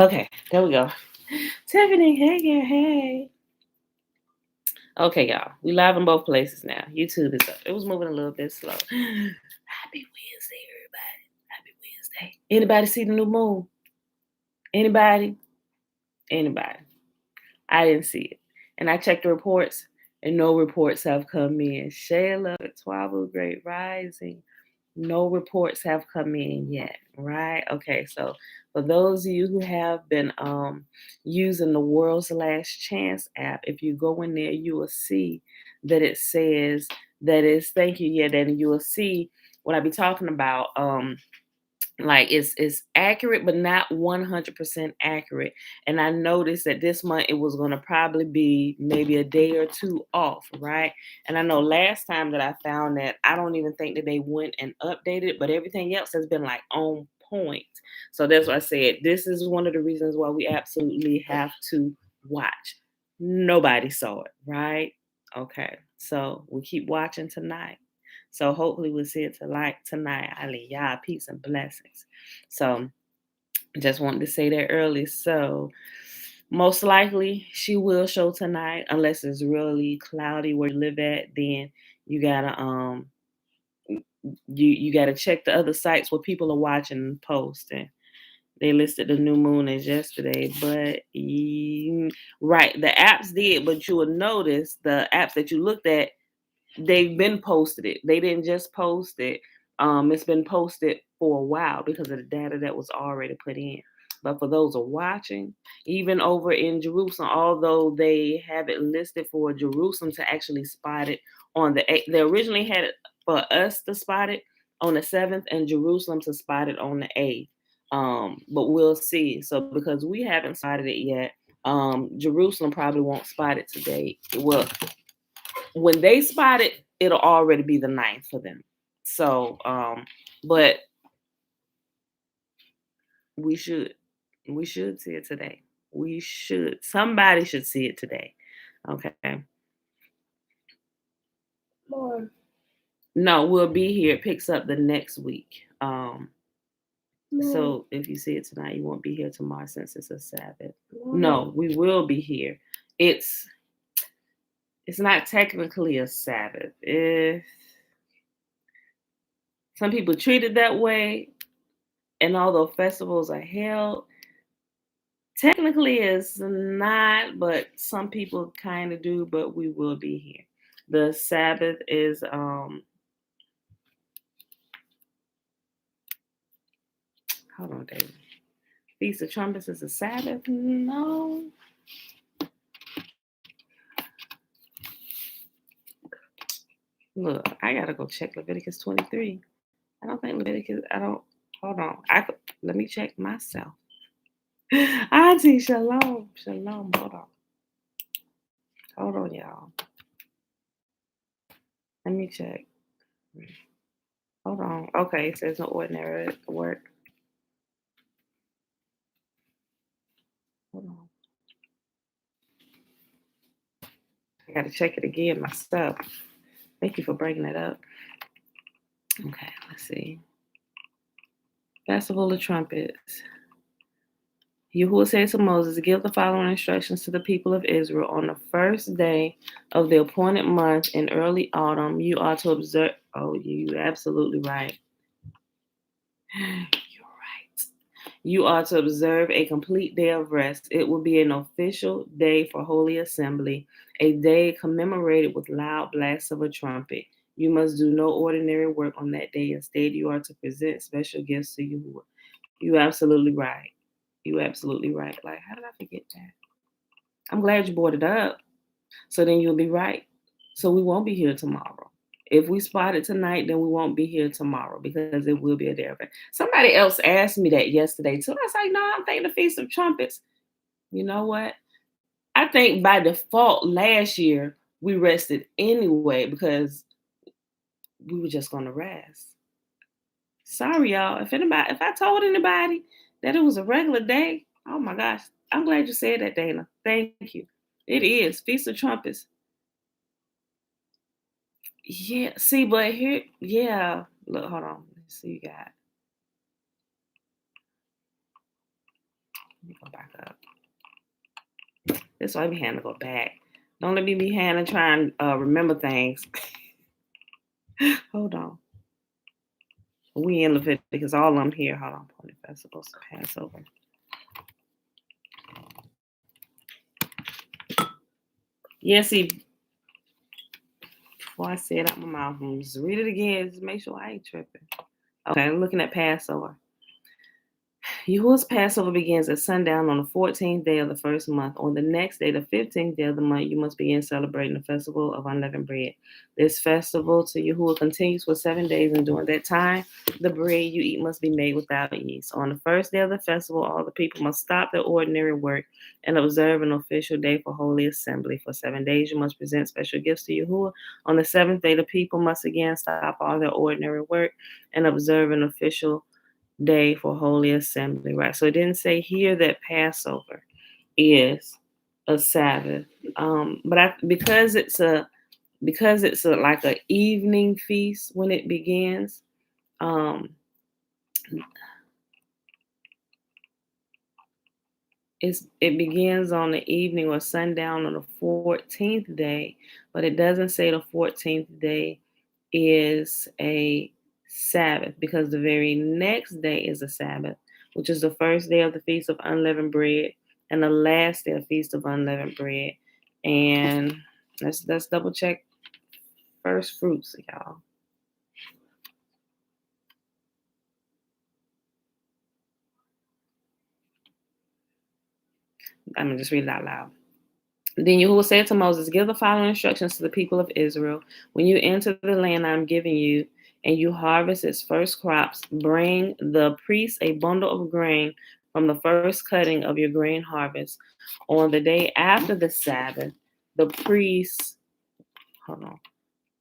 Okay, there we go. Tiffany, hey, yeah, hey. Okay, y'all. We live in both places now. YouTube is up. It was moving a little bit slow. Happy Wednesday, everybody. Happy Wednesday. Anybody see the new moon? Anybody? Anybody? I didn't see it. And I checked the reports, and no reports have come in. Shayla, 12 Great Rising. No reports have come in yet, right? Okay, so for those of you who have been using the World's Last Chance app, if you go in there, you will see that it says that is thank you, yeah, then you will see what I be talking about. Like it's accurate but not 100% accurate, and I noticed that this month it was going to probably be maybe a day or two off, right? And I know last time that I found that, I don't even think that they went and updated, but everything else has been like on point. So that's why I said this is one of the reasons why we absolutely have to watch. Nobody saw it, right? Okay, so we keep watching tonight. So hopefully we'll see it tonight. Aliyah, peace and blessings. So just wanted to say that early. So most likely she will show tonight, unless it's really cloudy where you live at. Then you gotta you gotta check the other sites where people are watching and posting. They listed the new moon as yesterday, but right, the apps did, but you will notice the apps that you looked at, they've been posted it. They didn't just post it. It's been posted for a while because of the data that was already put in. But for those who are watching, even over in Jerusalem, although they have it listed for Jerusalem to actually spot it on the 8th, they originally had it for us to spot it on the 7th and Jerusalem to spot it on the 8th. But we'll see. So because we haven't spotted it yet, Jerusalem probably won't spot it today. Well, when they spot it, it'll already be the 9th for them. So, but we should see it today. Somebody should see it today. Okay. Lord. No, we'll be here. It picks up the next week. So if you see it tonight, you won't be here tomorrow since it's a Sabbath. No, we will be here. It's not technically a Sabbath. Some people treat it that way, and although festivals are held, technically it's not, but some people kind of do, but we will be here. The Sabbath is hold on, David. Feast of Trumpets is a Sabbath? No. Look, I gotta go check Leviticus 23. I don't think hold on. Let me check myself. Auntie, shalom. Shalom. Hold on, y'all. Let me check. Hold on. Okay, it says no ordinary work. Hold on. I gotta check it again myself. Thank you for bringing it up. Okay, let's see. Festival of Trumpets. Yahuwah said to Moses, give the following instructions to the people of Israel. On the first day of the appointed month in early autumn, you are to observe. Oh, you're absolutely right. You're right. You are to observe a complete day of rest. It will be an official day for Holy Assembly, a day commemorated with loud blasts of a trumpet. You must do no ordinary work on that day. Instead, you are to present special gifts to Yahuwah. You're absolutely right. You're absolutely right. Like, how did I forget that? I'm glad you brought it up. So then you'll be right. So we won't be here tomorrow. If we spot it tonight, then we won't be here tomorrow because it will be a day of rest. Somebody else asked me that yesterday too. I was like, no, I'm thinking the Feast of Trumpets. You know what? I think by default last year we rested anyway because we were just going to rest. Sorry, y'all. If I told anybody that it was a regular day, oh my gosh, I'm glad you said that, Dana. Thank you. It is Feast of Trumpets. Yeah. See, but here, yeah. Look, hold on. Let's see. You got. Let me go back up. That's why I be having to go back. Don't let me be having to try and remember things. Hold on. We in Leviticus, all of them here. Hold on. Holy festivals, Passover. Yeah, see, before I say it out my mouth, I'm just read it again. Just make sure I ain't tripping. Okay, I'm looking at Passover. Yahuwah's Passover begins at sundown on the 14th day of the first month. On the next day, the 15th day of the month, you must begin celebrating the festival of unleavened bread. This festival to Yahuwah continues for 7 days, and during that time, the bread you eat must be made without yeast. On the first day of the festival, all the people must stop their ordinary work and observe an official day for holy assembly. For 7 days, you must present special gifts to Yahuwah. On the seventh day, the people must again stop all their ordinary work and observe an official day for holy assembly, right? So it didn't say here that Passover is a Sabbath, but because it's a like an evening feast when it begins. It begins on the evening or sundown on the 14th day, but it doesn't say the 14th day is a Sabbath, because the very next day is a Sabbath, which is the first day of the Feast of Unleavened Bread and the last day of Feast of Unleavened Bread. And let's double check first fruits, y'all. I'm going to just read it out loud. Then Yahuwah said to Moses, give the following instructions to the people of Israel. When you enter the land I'm giving you, and you harvest its first crops, bring the priest a bundle of grain from the first cutting of your grain harvest. On the day after the Sabbath, the priest, hold on.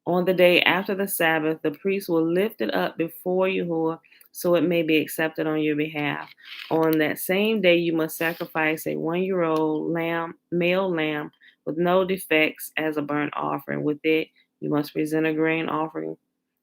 On the day after the Sabbath, the priest will lift it up before Yahuwah so it may be accepted on your behalf. On that same day, you must sacrifice a 1-year-old male lamb with no defects as a burnt offering. With it, you must present a grain offering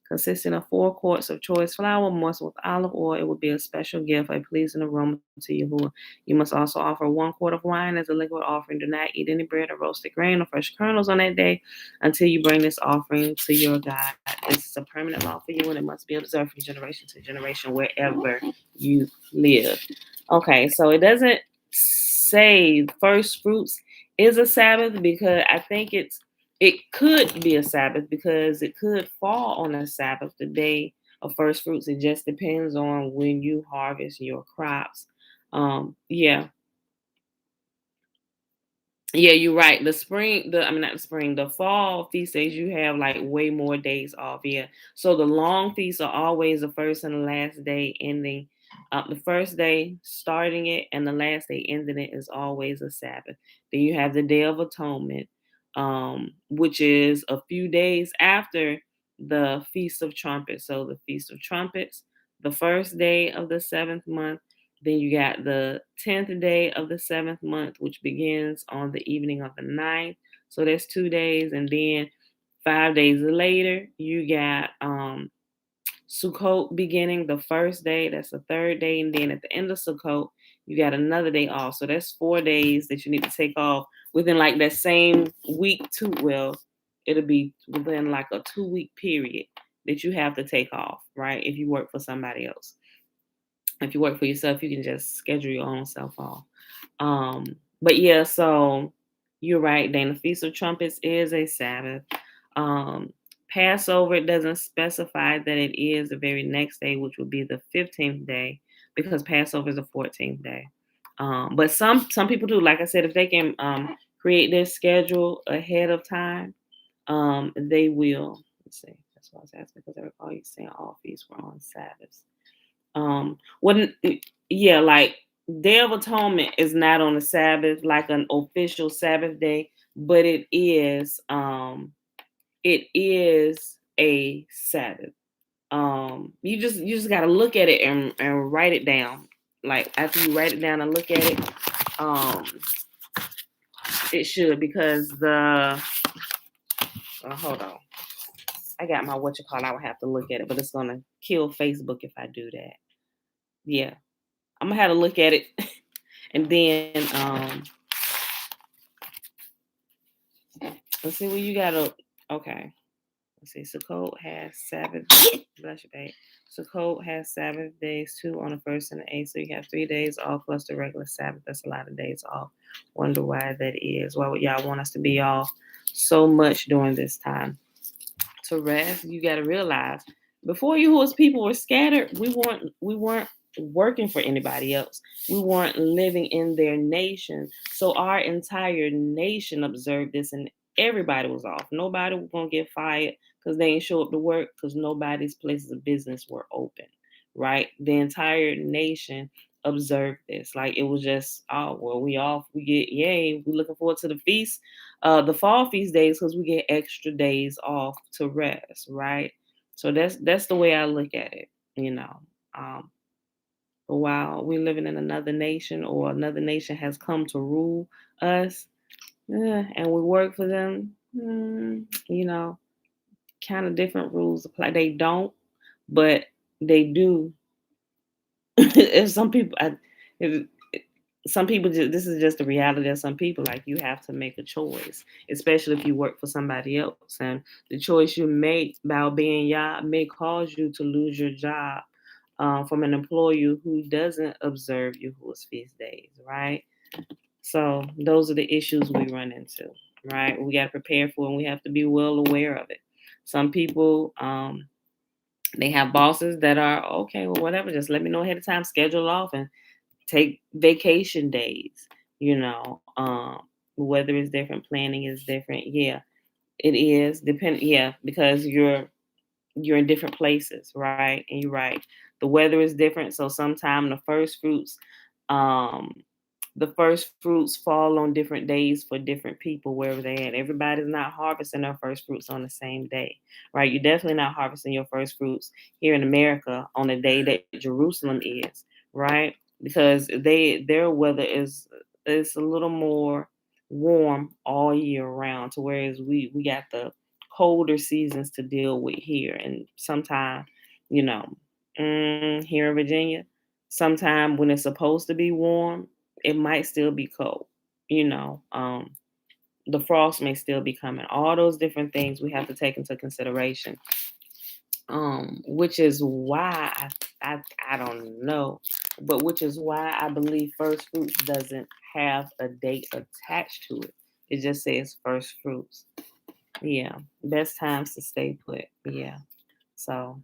consisting of 4 quarts of choice flour moistened with olive oil. It would be a special gift, a pleasing aroma to Yahuwah. You must also offer 1 quart of wine as a liquid offering. Do not eat any bread or roasted grain or fresh kernels on that day until you bring this offering to your God. This is a permanent law for you, and it must be observed from generation to generation wherever you live. Okay, so it doesn't say first fruits is a Sabbath, because I think it could be a Sabbath because it could fall on a Sabbath, the day of first fruits. It just depends on when you harvest your crops. Yeah, yeah, you're right. The fall feast days, you have like way more days off. Yeah. So the long feasts are always the first and the last day ending. The first day starting it and the last day ending it is always a Sabbath. Then you have the Day of Atonement, which is a few days after the Feast of Trumpets. So the Feast of Trumpets, the first day of the seventh month. Then you got the 10th day of the seventh month, which begins on the evening of the ninth. So that's 2 days. And then 5 days later, you got Sukkot beginning the first day. That's the third day. And then at the end of Sukkot, you got another day off. So that's 4 days that you need to take off within like that same week too. Well, it'll be within like a 2-week period that you have to take off, right? If you work for somebody else. If you work for yourself, you can just schedule your own self off. But yeah, so you're right, Dana. Feast of Trumpets is a Sabbath. Passover, it doesn't specify that it is the very next day, which would be the 15th day, because Passover is the 14th day. But some people do. Like I said, if they can create their schedule ahead of time, they will. Let's see. That's what I was asking, because I recall you saying all feasts were on Sabbaths. When yeah, like Day of Atonement is not on the Sabbath, like an official Sabbath day, but it is a Sabbath. You just gotta look at it and write it down. Like after you write it down and look at it, um, it should, because hold on. I got my I would have to look at it, but it's gonna kill Facebook if I do that. Yeah. I'm gonna have to look at it And then let's see what you got. Okay. Let's see. Sukkot has Sabbath. Bless your babe. Sukkot has Sabbath days, 2 on the 1st and the 8th. So you have 3 days off plus the regular Sabbath. That's a lot of days off. Wonder why that is. Why would y'all want us to be off so much during this time? To rest, you got to realize before Yahuwah's people were scattered, we weren't working for anybody else. We weren't living in their nation. So our entire nation observed this, and everybody was off. Nobody was gonna get fired because they ain't show up to work because nobody's places of business were open. Right? The entire nation observed this. Like it was just, oh well, we off, we get yay, we looking forward to the feast, the fall feast days, because we get extra days off to rest, right? So that's the way I look at it, you know. Um, but while we're living in another nation or another nation has come to rule us, and we work for them, you know, kind of different rules apply. They don't, but they do. If some people, if, some people just, this is just the reality of some people. Like you have to make a choice, especially if you work for somebody else, and the choice you make about being Yah may cause you to lose your job from an employer who doesn't observe Yahuwah's feast days, right? So those are the issues we run into, right? We got to prepare for, and we have to be well aware of it. Some people, they have bosses that are okay, well, whatever, just let me know ahead of time, schedule off, and take vacation days, you know. Weather is different, planning is different. Yeah, it is depend. Yeah, because you're in different places, right? And you're right. The weather is different, so sometimes um the first fruits fall on different days for different people wherever they at. Everybody's not harvesting their first fruits on the same day, right? You're definitely not harvesting your first fruits here in America on the day that Jerusalem is, right? Because their weather is a little more warm all year round, to whereas we got the colder seasons to deal with here, and sometimes, you know, here in Virginia, sometime when it's supposed to be warm, it might still be cold. You know, the frost may still be coming. All those different things we have to take into consideration. Which is why I don't know, but which is why I believe first fruits doesn't have a date attached to it. It just says first fruits. Yeah, best times to stay put. Yeah, so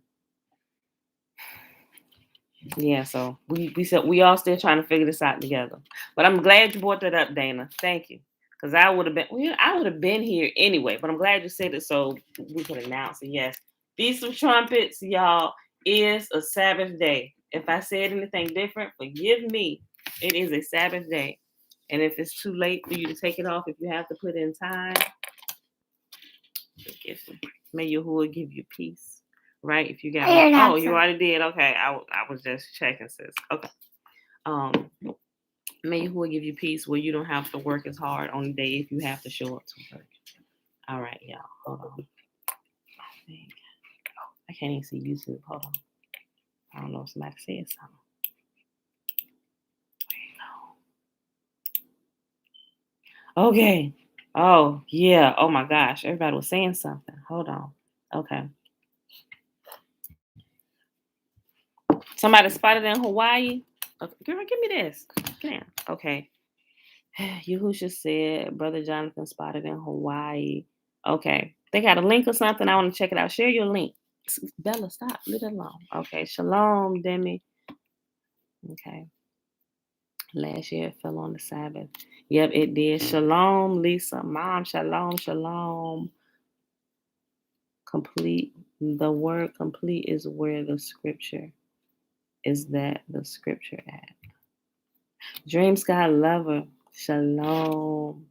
yeah, so we all still trying to figure this out together. But I'm glad you brought that up, Dana. Thank you, because I would have been here anyway. But I'm glad you said it so we can announce it. Yes, Feast of Trumpets, y'all, is a Sabbath day. If I said anything different, forgive me. It is a Sabbath day, and if it's too late for you to take it off, if you have to put in time, forgive me. May Yahuwah give you peace. Right? If you got, oh, you already did. Okay, I was just checking, sis. Okay. Um, May Yahuwah give you peace where you don't have to work as hard on the day if you have to show up to work. All right, y'all. Hold on. I can't even see YouTube. Hold on. I don't know if somebody said something. Where you go? Okay. Oh, yeah. Oh my gosh. Everybody was saying something. Hold on. Okay. Somebody spotted in Hawaii. Okay. Girl, give me this. Get down. Okay. Yahusha said Brother Jonathan spotted in Hawaii. Okay. They got a link or something. I want to check it out. Share your link. Bella, stop. Leave it alone. Okay. Shalom, Demi. Okay. Last year it fell on the Sabbath. Yep, it did. Shalom, Lisa. Mom, shalom, shalom. Complete. The word complete is where the scripture is, that the scripture at. Dream Sky Lover. Shalom.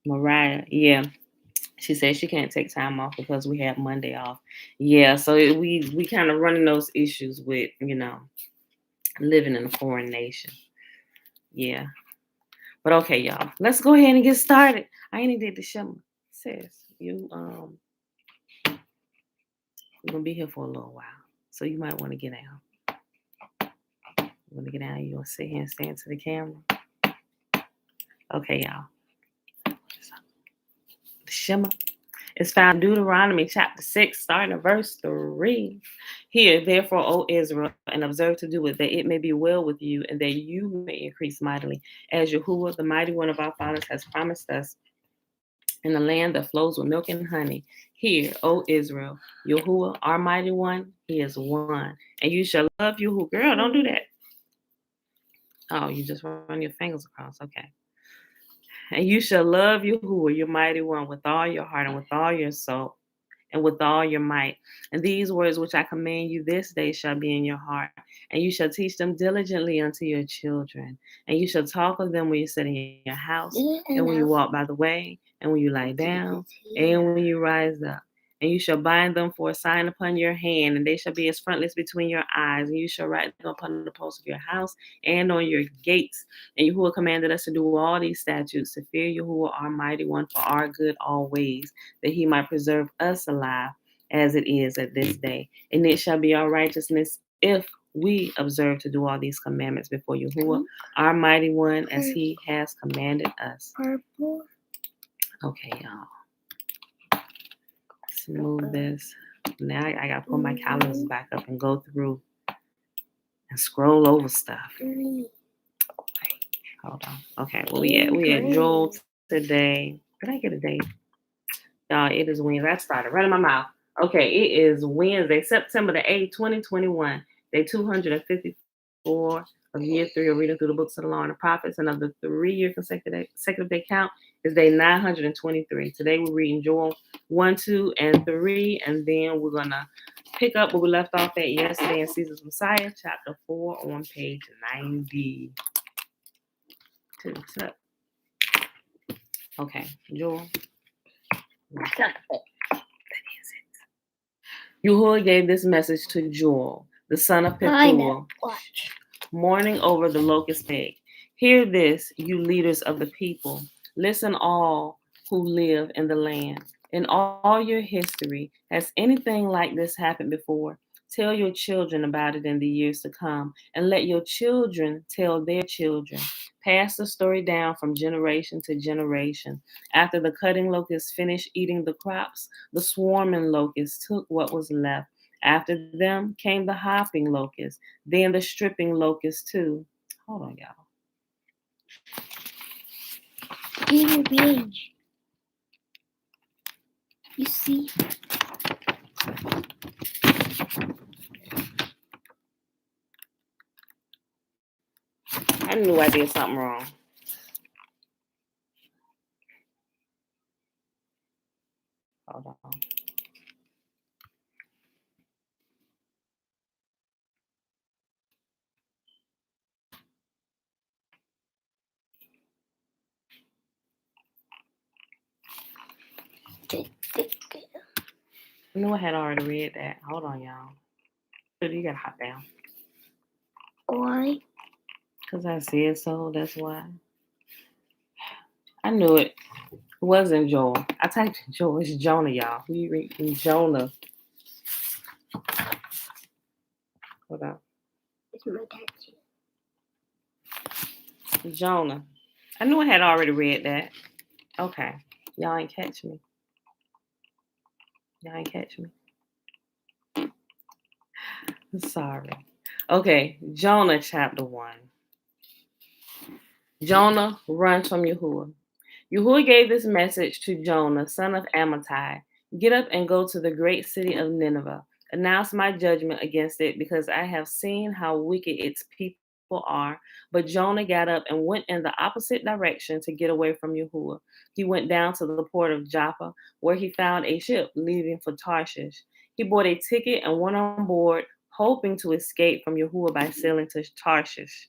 Mariah. Yeah. She said she can't take time off because we have Monday off. Yeah, so we kind of running those issues with, living in a foreign nation. Yeah. But okay, y'all. Let's go ahead and get started. I ain't did the show. Sis, we're gonna be here for a little while. So you might want to get out. I'm going to get down. You're going to sit here and stand to the camera. Okay, y'all. The Shema. It's found in Deuteronomy chapter 6, starting at verse 3. Hear, therefore, O Israel, and observe to do it, that it may be well with you, and that you may increase mightily, as Yahuwah, the mighty one of our fathers, has promised us, in the land that flows with milk and honey. Hear, O Israel, Yahuwah, our mighty one, he is one. And you shall love Yahuwah. Girl, don't do that. Oh, you just run your fingers across. Okay. And you shall love Yahuwah, your mighty one, with all your heart and with all your soul and with all your might. And these words which I command you this day shall be in your heart, and you shall teach them diligently unto your children. And you shall talk of them when you sit in your house, and when you walk by the way, and when you lie down, and when you rise up. And you shall bind them for a sign upon your hand, and they shall be as frontlets between your eyes. And you shall write them upon the posts of your house and on your gates. And Yahuwah commanded us to do all these statutes, to fear Yahuwah, our mighty one, for our good always, that he might preserve us alive as it is at this day. And it shall be our righteousness if we observe to do all these commandments before Yahuwah, our mighty one, as he has commanded us. Okay, y'all. Let's move this. Now I gotta pull my calendars back up and go through and scroll over stuff. Hold on. Okay, well we at Joel today. Did I get a date? Y'all, it is Wednesday. I started running my mouth. Okay, it is Wednesday, September the 8th, 2021. Day 254 of year 3 of reading through the books of the law and the prophets, and of the 3-year consecutive day count is day 923. Today we're reading Joel 1, 2, and 3, and then we're gonna pick up where we left off at yesterday in Caesar's Messiah, chapter 4 on page 90. Okay, Joel. Yahuwah gave this message to Joel, the son of Pethuel, mourning over the locust plague. Hear this, you leaders of the people. Listen, all who live in the land. In all your history, has anything like this happened before? Tell your children about it in the years to come, and let your children tell their children. Pass the story down from generation to generation. After the cutting locusts finished eating the crops, the swarming locusts took what was left. After them came the hopping locusts, then the stripping locusts too. Hold on, y'all. Give your page. You see? I knew I did something wrong. Hold on. I knew I had already read that. Hold on, y'all. You gotta hop down. Why? Because I said so, that's why. I knew it. It wasn't Joel. I typed in Joel. It's Jonah, y'all. You read Jonah. Hold on. It's my dad's. Jonah. I knew I had already read that. Okay. Y'all ain't catch me. Y'all ain't catch me. I'm sorry. Okay. Jonah chapter 1. Jonah runs from Yahuwah. Yahuwah gave this message to Jonah, son of Amittai. Get up and go to the great city of Nineveh. Announce my judgment against it, because I have seen how wicked its people are. But Jonah got up and went in the opposite direction to get away from Yahuwah. He went down to the port of Joppa, where he found a ship leaving for Tarshish. He bought a ticket and went on board, hoping to escape from Yahuwah by sailing to Tarshish.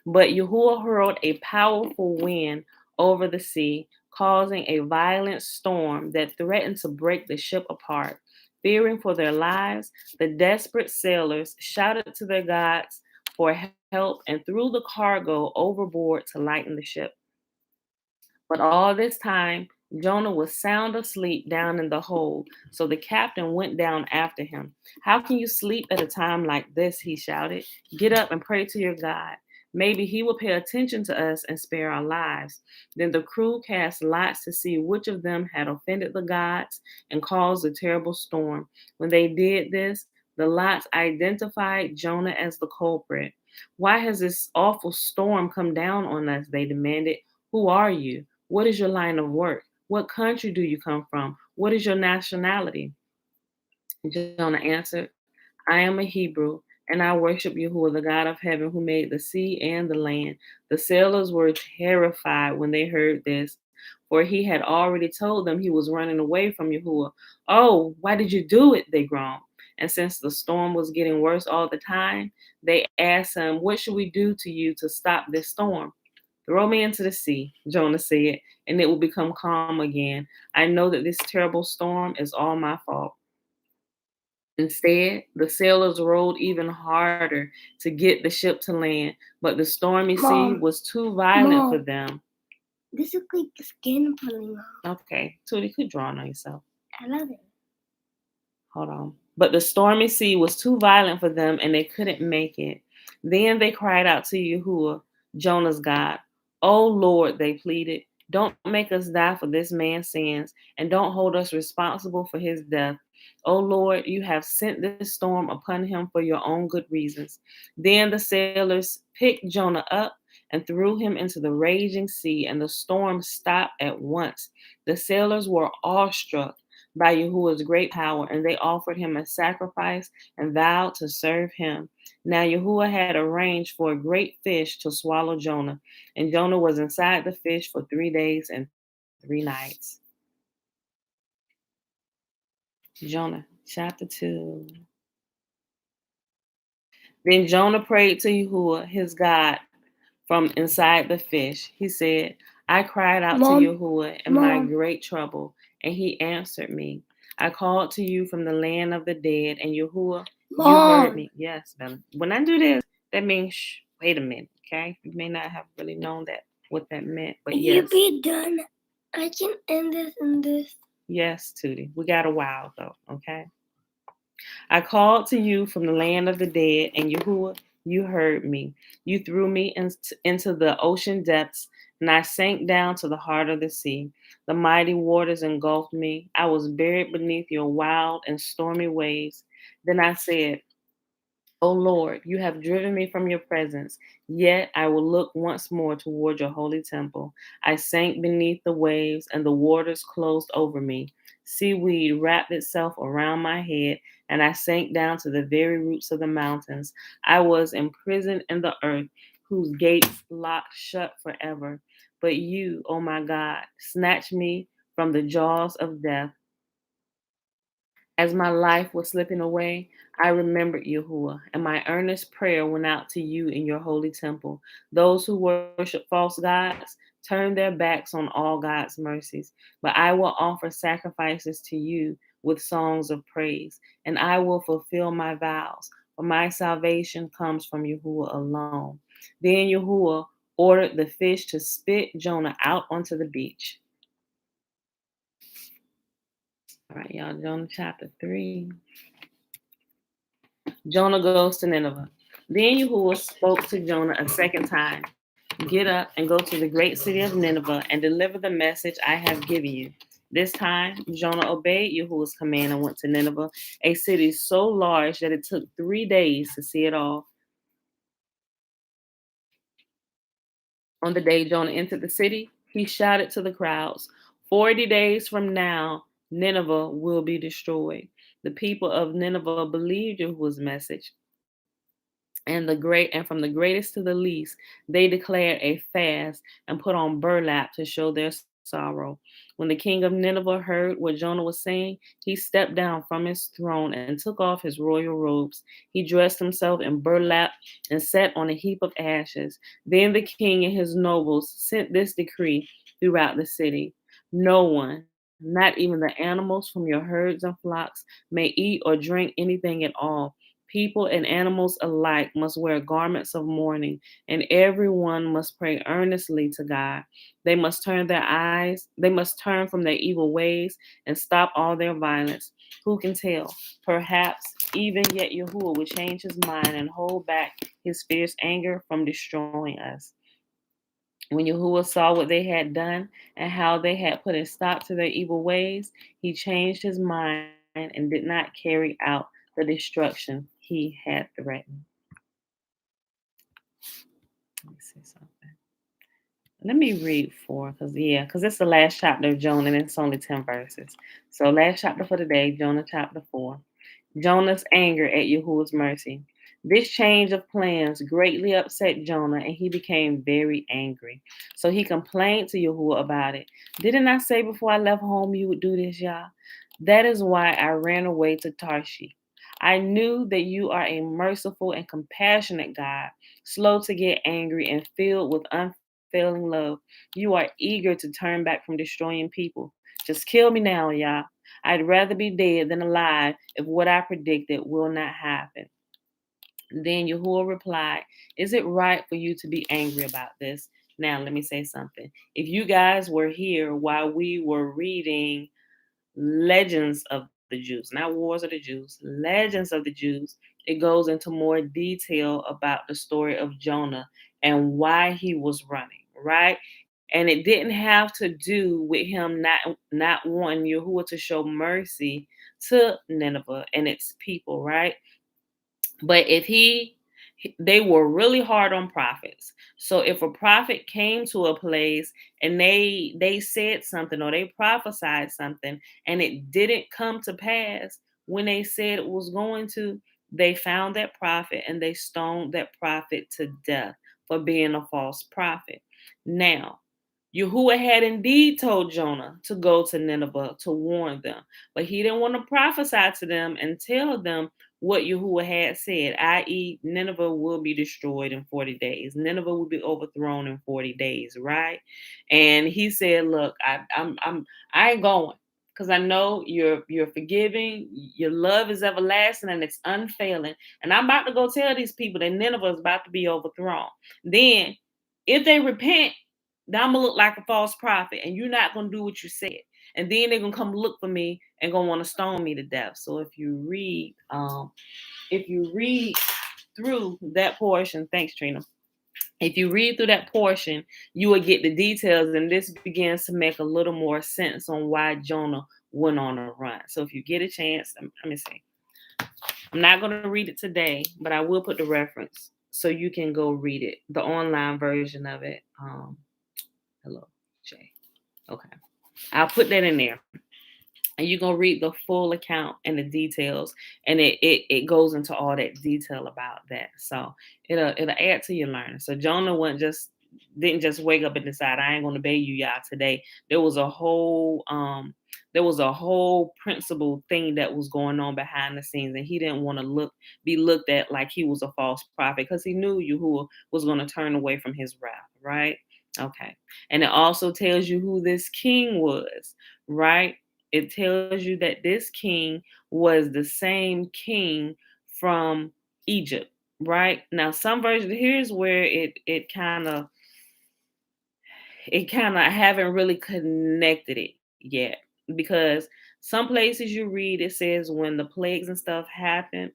But Yahuwah hurled a powerful wind over the sea, causing a violent storm that threatened to break the ship apart. Fearing for their lives, the desperate sailors shouted to their gods for help and threw the cargo overboard to lighten the ship. But all this time, Jonah was sound asleep down in the hold, so the captain went down after him. How can you sleep at a time like this? He shouted. Get up and pray to your God. Maybe he will pay attention to us and spare our lives. Then the crew cast lots to see which of them had offended the gods and caused a terrible storm. When they did this, the lots identified Jonah as the culprit. Why has this awful storm come down on us? They demanded. Who are you? What is your line of work? What country do you come from? What is your nationality? Jonah answered, I am a Hebrew, and I worship Yahuwah, the God of heaven, who made the sea and the land. The sailors were terrified when they heard this, for he had already told them he was running away from Yahuwah. Oh, why did you do it? They groaned. And since the storm was getting worse all the time, they asked him, what should we do to you to stop this storm? Throw me into the sea, Jonah said, and it will become calm again. I know that this terrible storm is all my fault. Instead, the sailors rowed even harder to get the ship to land, but the stormy sea was too violent for them. This is like the skin falling off. Okay, Tootie, quit drawing on yourself. I love it. Hold on. But the stormy sea was too violent for them, and they couldn't make it. Then they cried out to Yahuwah, Jonah's God. Oh Lord, they pleaded, don't make us die for this man's sins, and don't hold us responsible for his death. Oh Lord, you have sent this storm upon him for your own good reasons. Then the sailors picked Jonah up and threw him into the raging sea, and the storm stopped at once. The sailors were awestruck by Yahuwah's great power, and they offered him a sacrifice and vowed to serve him. Now Yahuwah had arranged for a great fish to swallow Jonah, and Jonah was inside the fish for 3 days and 3 nights. Jonah chapter 2. Then Jonah prayed to Yahuwah, his God, from inside the fish. He said, I cried out to Yahuwah in my great trouble, and he answered me. I called to you from the land of the dead, and Yahuwah, you heard me. Yes, Bella. When I do this, that means, wait a minute, okay? You may not have really known that what that meant, but yes. You be done. I can end this and this. Yes, Tootie. We got a while, though, okay? I called to you from the land of the dead, and Yahuwah, you heard me. You threw me into the ocean depths, and I sank down to the heart of the sea. The mighty waters engulfed me. I was buried beneath your wild and stormy waves. Then I said, O Lord, you have driven me from your presence, yet I will look once more toward your holy temple. I sank beneath the waves, and the waters closed over me. Seaweed wrapped itself around my head, and I sank down to the very roots of the mountains. I was imprisoned in the earth, whose gates locked shut forever. But you, O my God, snatched me from the jaws of death. As my life was slipping away, I remembered Yahuwah, and my earnest prayer went out to you in your holy temple. Those who worship false gods turn their backs on all God's mercies, but I will offer sacrifices to you with songs of praise, and I will fulfill my vows, for my salvation comes from Yahuwah alone. Then Yahuwah ordered the fish to spit Jonah out onto the beach. All right, y'all, Jonah chapter 3. Jonah goes to Nineveh. Then Yahuwah spoke to Jonah a second time. Get up and go to the great city of Nineveh and deliver the message I have given you. This time, Jonah obeyed Yahuwah's command and went to Nineveh, a city so large that it took 3 days to see it all. On the day Jonah entered the city, he shouted to the crowds, 40 days from now, Nineveh will be destroyed. The people of Nineveh believed Yahuwah's message. And from the greatest to the least, they declared a fast and put on burlap to show their sorrow. When the king of Nineveh heard what Jonah was saying, he stepped down from his throne and took off his royal robes. He dressed himself in burlap and sat on a heap of ashes. Then the king and his nobles sent this decree throughout the city: no one, not even the animals from your herds and flocks, may eat or drink anything at all. People and animals alike must wear garments of mourning, and everyone must pray earnestly to God. They must turn from their evil ways and stop all their violence. Who can tell? Perhaps even yet Yahuwah would change his mind and hold back his fierce anger from destroying us. When Yahuwah saw what they had done and how they had put a stop to their evil ways, he changed his mind and did not carry out the destruction he had threatened. Let me see something. Let me read 4, because it's the last chapter of Jonah and it's only 10 verses. So last chapter for today, Jonah chapter 4. Jonah's anger at Yahuwah's mercy. This change of plans greatly upset Jonah and he became very angry. So he complained to Yahuwah about it. Didn't I say before I left home you would do this, y'all? That is why I ran away to Tarshish. I knew that you are a merciful and compassionate God, slow to get angry and filled with unfailing love. You are eager to turn back from destroying people. Just kill me now, Yah. I'd rather be dead than alive if what I predicted will not happen. Then Yahuwah replied, is it right for you to be angry about this? Now, let me say something. If you guys were here while we were reading Legends of the Jews, not Wars of the Jews, Legends of the Jews, it goes into more detail about the story of Jonah and why he was running, right? And it didn't have to do with him not wanting Yahuwah to show mercy to Nineveh and its people, right? But they were really hard on prophets. So if a prophet came to a place and they said something or they prophesied something and it didn't come to pass when they said it was going to, they found that prophet and they stoned that prophet to death for being a false prophet. Now, Yahuwah had indeed told Jonah to go to Nineveh to warn them, but he didn't want to prophesy to them and tell them what Yahuwah had said, i.e., Nineveh will be destroyed in 40 days. Nineveh will be overthrown in 40 days, right? And he said, "Look, I ain't going because I know you're forgiving, your love is everlasting, and it's unfailing. And I'm about to go tell these people that Nineveh is about to be overthrown. Then, if they repent, then I'm gonna look like a false prophet, and you're not gonna do what you said. And then they're gonna come look for me and gonna want to stone me to death." So if you read through that portion, thanks Trina. If you read through that portion, you will get the details, and this begins to make a little more sense on why Jonah went on a run. So if you get a chance, let me see. I'm not going to read it today, but I will put the reference so you can go read it, the online version of it. Hello, Jay. Okay. I'll put that in there. And you're gonna read the full account and the details, and it goes into all that detail about that. So it'll add to your learning. So Jonah didn't just wake up and decide I ain't gonna obey you y'all today. There was a whole principle thing that was going on behind the scenes, and he didn't want to be looked at like he was a false prophet because he knew Yahuwah was going to turn away from his wrath, right? Okay. And it also tells you who this king was, right? It tells you that this king was the same king from Egypt, right? Now, some versions, here's where it kind of haven't really connected it yet, because some places you read it says when the plagues and stuff happened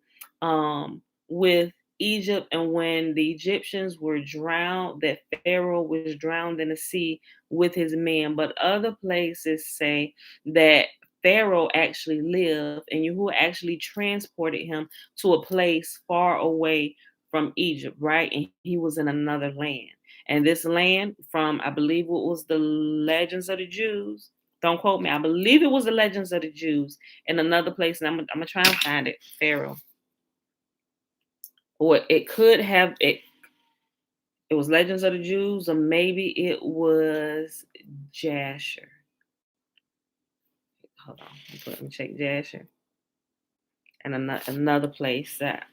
with Egypt, and when the Egyptians were drowned, that Pharaoh was drowned in the sea with his men. But other places say that Pharaoh actually lived and Yahuwah actually transported him to a place far away from Egypt, right? And he was in another land. And this land, from I believe what was the Legends of the Jews. Don't quote me. I believe it was the Legends of the Jews in another place, and I'm gonna try and find it. Pharaoh, or it could have it. It was Legends of the Jews, or maybe it was Jasher. Hold on, let me check Jasher. And another place that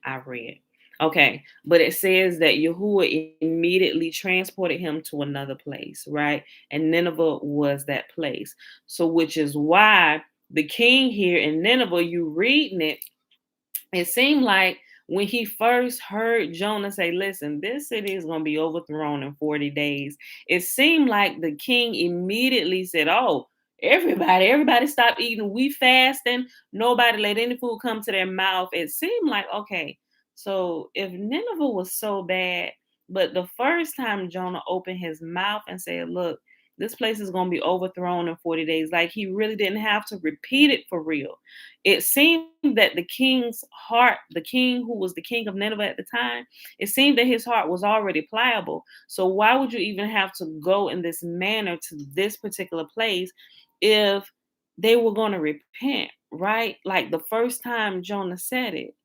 I read. Okay, but it says that Yahuwah immediately transported him to another place, right? And Nineveh was that place. So, which is why the king here in Nineveh, you reading it, It seemed like when he first heard Jonah say, listen, this city is going to be overthrown in 40 days, it seemed like the king immediately said, oh, everybody stop eating. We fasting. Nobody let any food come to their mouth. It seemed like, okay, so if Nineveh was so bad, but the first time Jonah opened his mouth and said, look, this place is going to be overthrown in 40 days, like he really didn't have to repeat it for real. It seemed that the king's heart, the king who was the king of Nineveh at the time, it seemed that his heart was already pliable. So why would you even have to go in this manner to this particular place if they were going to repent, right? Like the first time Jonah said it,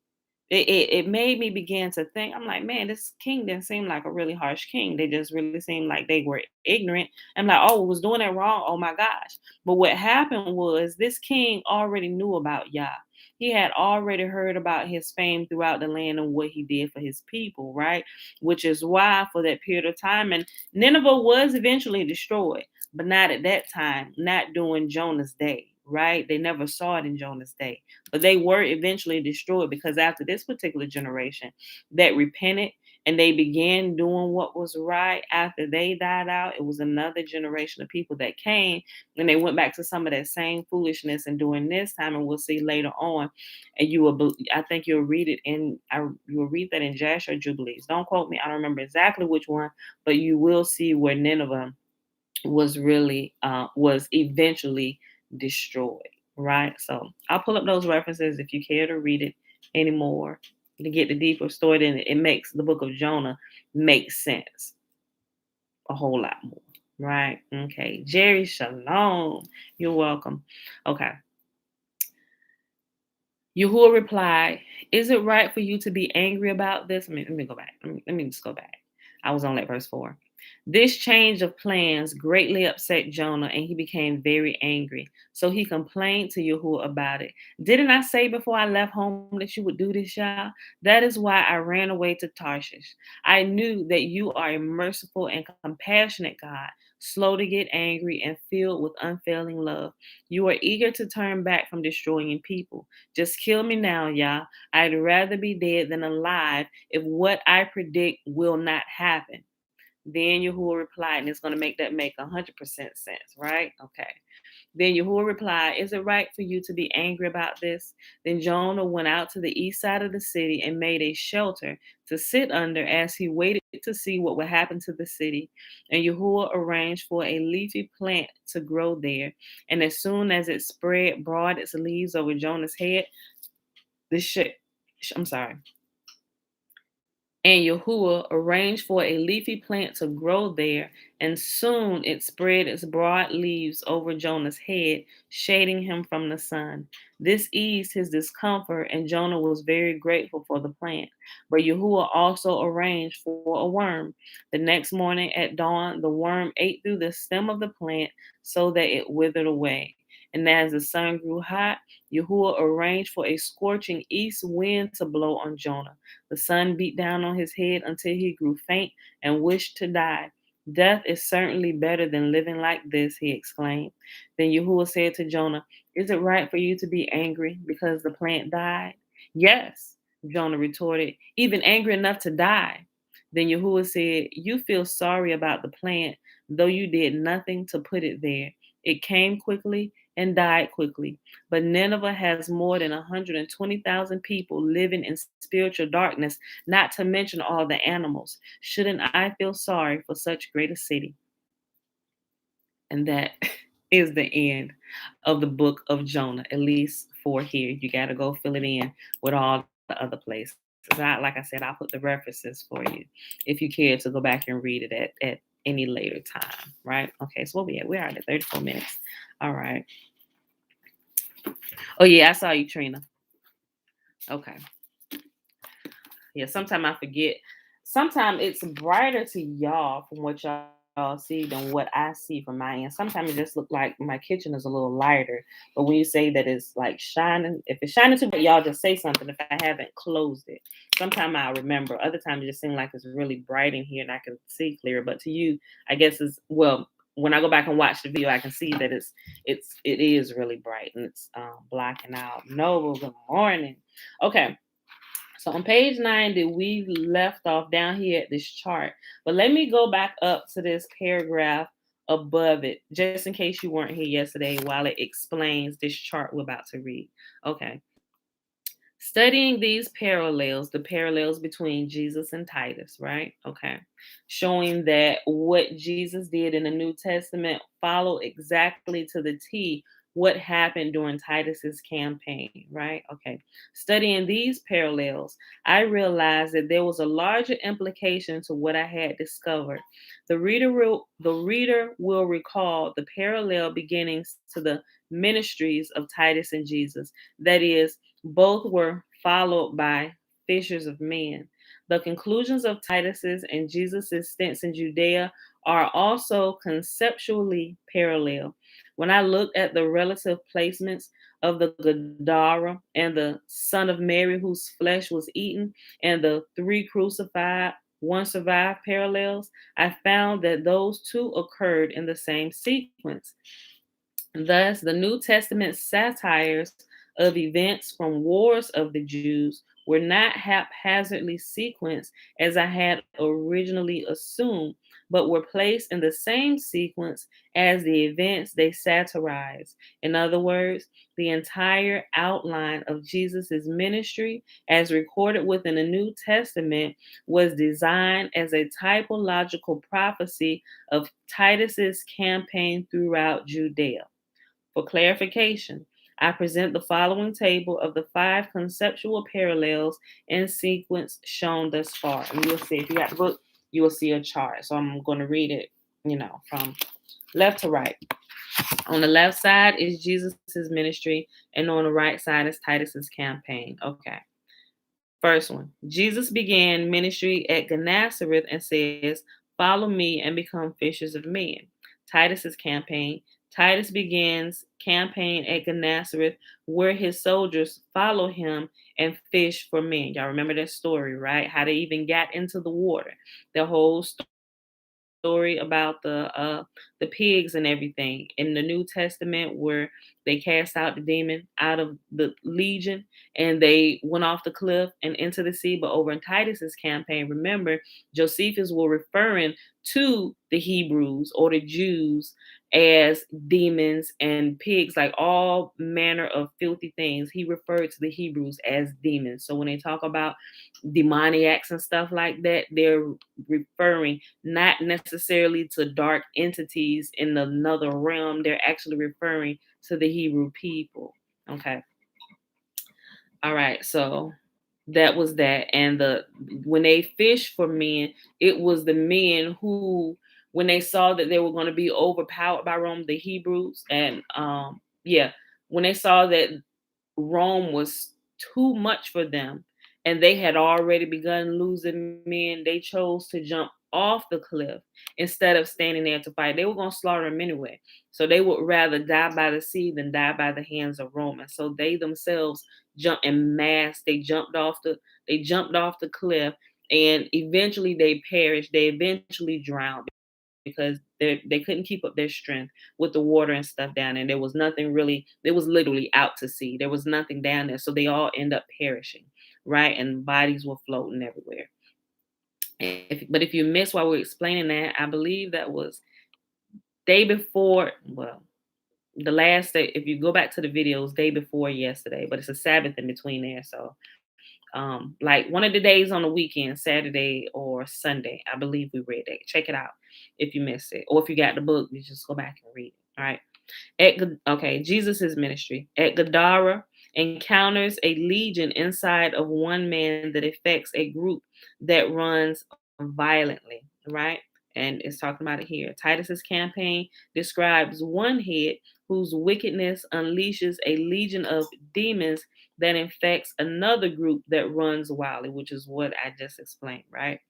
it made me begin to think. I'm like, man, this king didn't seem like a really harsh king. They just really seemed like they were ignorant. I'm like, oh, was doing it wrong. Oh my gosh. But what happened was this king already knew about Yah. He had already heard about his fame throughout the land and what he did for his people, right? Which is why for that period of time, and Nineveh was eventually destroyed, but not at that time, not during Jonah's day, right? They never saw it in Jonah's day, but they were eventually destroyed because after this particular generation that repented and they began doing what was right after they died out, it was another generation of people that came and they went back to some of that same foolishness and doing this time, and we'll see later on. And you will, I think you'll read it in, you will read that in Jasher Jubilees. Don't quote me, I don't remember exactly which one, but you will see where Nineveh was really was eventually destroyed, right? So I'll pull up those references if you care to read it anymore to get the deeper story. Then it makes the book of Jonah make sense a whole lot more, right? Okay, Jerry, shalom. You're welcome. Okay. Yahuwah replied, is it right for you to be angry about this? Let me go back. Let me just go back. I was on that verse 4. This change of plans greatly upset Jonah, and he became very angry. So he complained to Yahuwah about it. Didn't I say before I left home that you would do this, y'all? That is why I ran away to Tarshish. I knew that you are a merciful and compassionate God, slow to get angry and filled with unfailing love. You are eager to turn back from destroying people. Just kill me now, y'all. I'd rather be dead than alive if what I predict will not happen. Then Yahuwah replied, and it's going to make 100% sense, right? Okay. Then Yahuwah replied, is it right for you to be angry about this? Then Jonah went out to the east side of the city and made a shelter to sit under as he waited to see what would happen to the city. And Yahuwah arranged for a leafy plant to grow there. And as soon as it spread broad its leaves over Jonah's head, the sh- I'm sorry. And Yahuwah arranged for a leafy plant to grow there, and soon it spread its broad leaves over Jonah's head, shading him from the sun. This eased his discomfort, and Jonah was very grateful for the plant. But Yahuwah also arranged for a worm. The next morning at dawn, the worm ate through the stem of the plant so that it withered away. And as the sun grew hot, Yahuwah arranged for a scorching east wind to blow on Jonah. The sun beat down on his head until he grew faint and wished to die. Death is certainly better than living like this, he exclaimed. Then Yahuwah said to Jonah, is it right for you to be angry because the plant died? Yes, Jonah retorted, even angry enough to die. Then Yahuwah said, you feel sorry about the plant, though you did nothing to put it there. It came quickly and died quickly. But Nineveh has more than 120,000 people living in spiritual darkness, not to mention all the animals. Shouldn't I feel sorry for such great a city? And that is the end of the book of Jonah, at least for here. You got to go fill it in with all the other places. Like I said, I'll put the references for you if you care to go back and read it at any later time, right? Okay, so what we at? We're at 34 minutes. All right. Oh, yeah, I saw you, Trina. Okay. Yeah, sometimes I forget. Sometimes it's brighter to y'all from what y'all see than what I see from my end. Sometimes it just looks like my kitchen is a little lighter. But when you say that it's like shining, if it's shining too bright, y'all just say something if I haven't closed it. Sometimes I'll remember. Other times it just seems like it's really bright in here and I can see clear. But to you, I guess it's, well, when I go back and watch the video, I can see that it is really bright and it's blacking out. Noble, good morning. Okay. So on page 90, we left off down here at this chart. But let me go back up to this paragraph above it, just in case you weren't here yesterday, while it explains this chart we're about to read. Okay. Studying these parallels, the parallels between Jesus and Titus, right? Okay. Showing that what Jesus did in the New Testament followed exactly to the T what happened during Titus's campaign, right? Okay. Studying these parallels, I realized that there was a larger implication to what I had discovered. The reader will recall the parallel beginnings to the ministries of Titus and Jesus. That is, both were followed by fishers of men. The conclusions of Titus's and Jesus' stints in Judea are also conceptually parallel. When I looked at the relative placements of the Gadara and the son of Mary whose flesh was eaten and the three crucified, one survived parallels, I found that those two occurred in the same sequence. Thus, the New Testament satires of events from wars of the Jews were not haphazardly sequenced as I had originally assumed, but were placed in the same sequence as the events they satirized. In other words, the entire outline of Jesus' ministry, as recorded within the New Testament, was designed as a typological prophecy of Titus's campaign throughout Judea. For clarification, I present the following table of the 5 conceptual parallels in sequence shown thus far. And you'll see, if you got the book, you will see a chart. So I'm going to read it, from left to right. On the left side is Jesus' ministry, and on the right side is Titus's campaign. Okay. First one, Jesus began ministry at Gennesaret and says, "Follow me and become fishers of men." Titus's campaign. Titus begins campaign at Gennesaret, where his soldiers follow him and fish for men. Y'all remember that story, right? How they even got into the water. The whole story about the pigs and everything in the New Testament, where they cast out the demon out of the legion and they went off the cliff and into the sea. But over in Titus's campaign, remember, Josephus were referring to the Hebrews or the Jews as demons and pigs, like all manner of filthy things. He referred to the Hebrews as demons. So when they talk about demoniacs and stuff like that, they're referring not necessarily to dark entities in another realm. They're actually referring to the Hebrew people. Okay. All right. So that was that. And when they fished for men, it was the men who, when they saw that they were going to be overpowered by Rome, the Hebrews, and when they saw that Rome was too much for them and they had already begun losing men, they chose to jump off the cliff instead of standing there to fight. They were going to slaughter them anyway. So they would rather die by the sea than die by the hands of Romans. So they themselves jumped en masse. They jumped off the cliff, and eventually they perished. They eventually drowned because they couldn't keep up their strength with the water and stuff down there. There was nothing really, it was literally out to sea. There was nothing down there. So they all end up perishing, right? And bodies were floating everywhere. But if you missed while we were explaining that, I believe that was day before, well, the last day, if you go back to the videos, day before yesterday, but it's a Sabbath in between there. So like one of the days on the weekend, Saturday or Sunday, I believe we read that. Check it out if you missed it. Or if you got the book, you just go back and read it. All right. Jesus' ministry. At Gadara, encounters a legion inside of one man that affects a group that runs violently, right? And it's talking about it here. Titus's campaign describes one head whose wickedness unleashes a legion of demons that infects another group that runs wildly, which is what I just explained, right?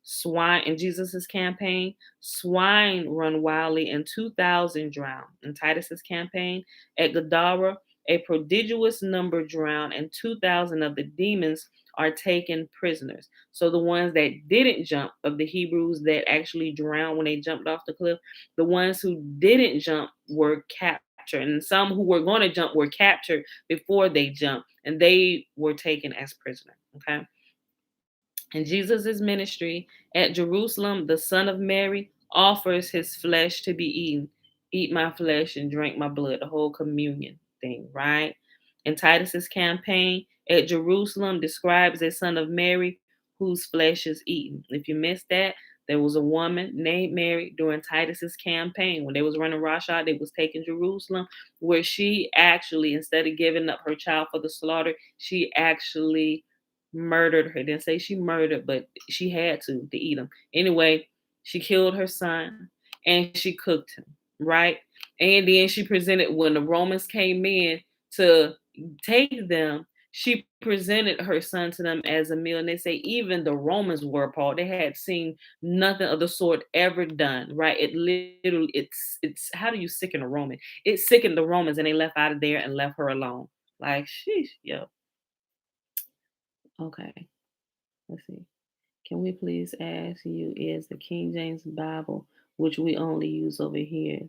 Swine in Jesus's campaign, swine run wildly and 2,000 drown. In Titus's campaign at Gadara, a prodigious number drown and 2,000 of the demons are taken prisoners. So the ones that didn't jump, of the Hebrews that actually drowned when they jumped off the cliff, the ones who didn't jump were captured, and some who were going to jump were captured before they jumped, and they were taken as prisoners. Okay. In Jesus' ministry at Jerusalem, the Son of Mary offers his flesh to be eaten. Eat my flesh and drink my blood, the whole communion thing, right? And Titus's campaign at Jerusalem describes a son of Mary whose flesh is eaten. If you missed that, there was a woman named Mary during Titus's campaign. When they was running Rashad, they was taking Jerusalem, where she actually, instead of giving up her child for the slaughter, she actually murdered her. Didn't say she murdered, but she had to eat him. Anyway, she killed her son and she cooked him, right? And then she presented, when the Romans came in to take them, she presented her son to them as a meal. And they say even the Romans were appalled. They had seen nothing of the sort ever done, right? It literally, it's how do you sicken a Roman? It sickened the Romans and they left out of there and left her alone. Like, sheesh, yo. Okay, let's see. Can we please ask you, is the King James Bible, which we only use over here,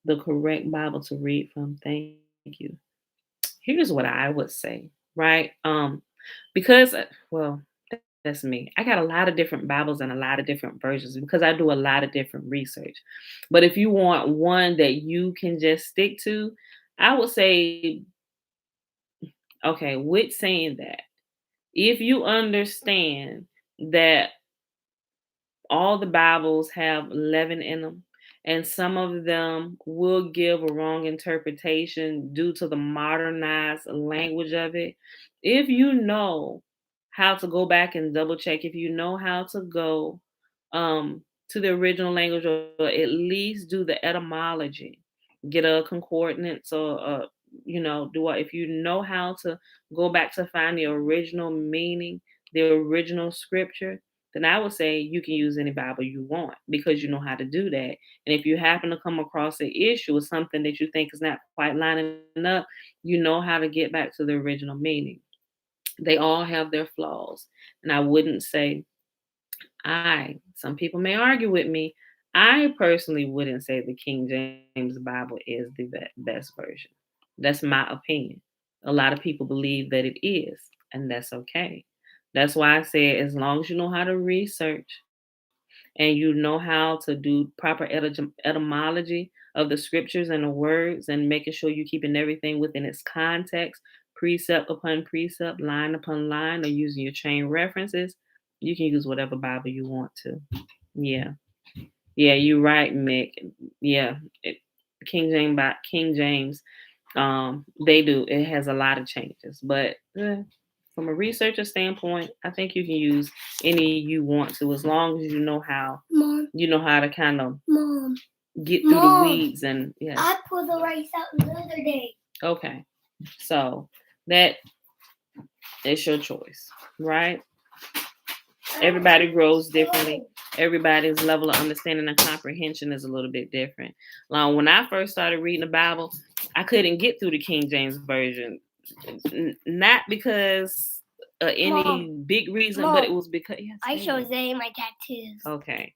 the correct Bible to read from? Thank you. Here's what I would say, right? Because well, that's me. I got a lot of different Bibles and a lot of different versions because I do a lot of different research. But if you want one that you can just stick to, I would say, okay, with saying that, if you understand that all the Bibles have leaven in them, and some of them will give a wrong interpretation due to the modernized language of it. If you know how to go back and double check, if you know how to go to the original language, or at least do the etymology, get a concordance, or if you know how to go back to find the original meaning, the original scripture, then I would say you can use any Bible you want because you know how to do that. And if you happen to come across an issue or something that you think is not quite lining up, you know how to get back to the original meaning. They all have their flaws. And I wouldn't say, some people may argue with me. I personally wouldn't say the King James Bible is the best version. That's my opinion. A lot of people believe that it is, and that's okay. That's why I say, as long as you know how to research and you know how to do proper etymology of the scriptures and the words, and making sure you're keeping everything within its context, precept upon precept, line upon line, or using your chain references, you can use whatever Bible you want to. Yeah. Yeah, you're right, Mick. Yeah. King James, they do. It has a lot of changes. But from a researcher standpoint, I think you can use any you want to, as long as you know how. Mom. You know how to kind of Mom. get through the weeds. And yeah. I pulled the rice out the other day. Okay. So that is your choice, right? Everybody grows differently. Everybody's level of understanding and comprehension is a little bit different. When I first started reading the Bible, I couldn't get through the King James Version. Not because any big reason, but it was because I showed Zay my tattoos. Okay.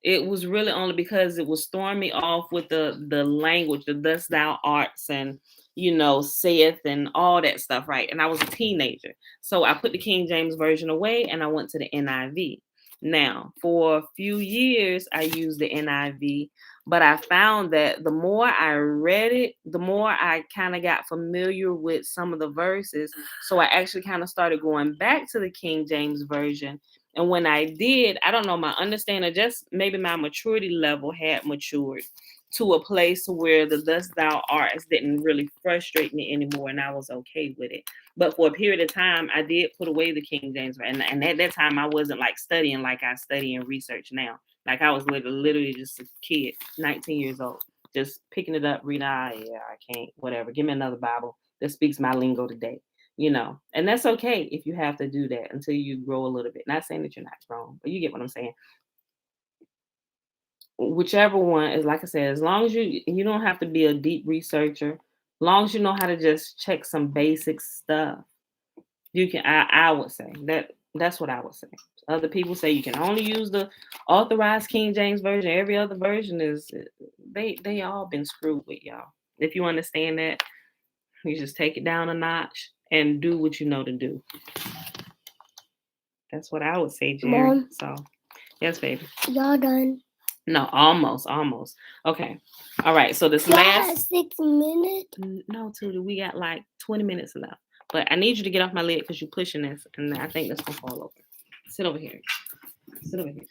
It was really only because it was throwing me off with the language, the thus thou arts, and saith and all that stuff, right? And I was a teenager, so I put the King James Version away and I went to the NIV. Now, for a few years, I used the NIV, but I found that the more I read it, the more I kind of got familiar with some of the verses. So I actually kind of started going back to the King James Version. And when I did, I don't know, my understanding, just maybe my maturity level had matured to a place where the thus thou arts didn't really frustrate me anymore, and I was okay with it. But for a period of time, I did put away the King James, and at that time, I wasn't like studying like I study and research now. Like I was literally just a kid, 19 years old, just picking it up, reading. I can't, whatever. Give me another Bible that speaks my lingo today. And that's okay if you have to do that until you grow a little bit. Not saying that you're not grown, but you get what I'm saying. Whichever one is, like I said, as long as you don't have to be a deep researcher, as long as you know how to just check some basic stuff, you can. I would say that's what I would say. Other people say you can only use the authorized King James Version. Every other version is they all been screwed with, y'all. If you understand that, you just take it down a notch and do what you know to do. That's what I would say, Jerry. Mom. So, yes, baby. Y'all done? No, almost. Okay. All right. So this Y'all last had 6 minutes? no, Tootie, we got like 20 minutes left. But I need you to get off my leg because you're pushing this, and I think that's gonna fall over. Sit over here. Sit over here.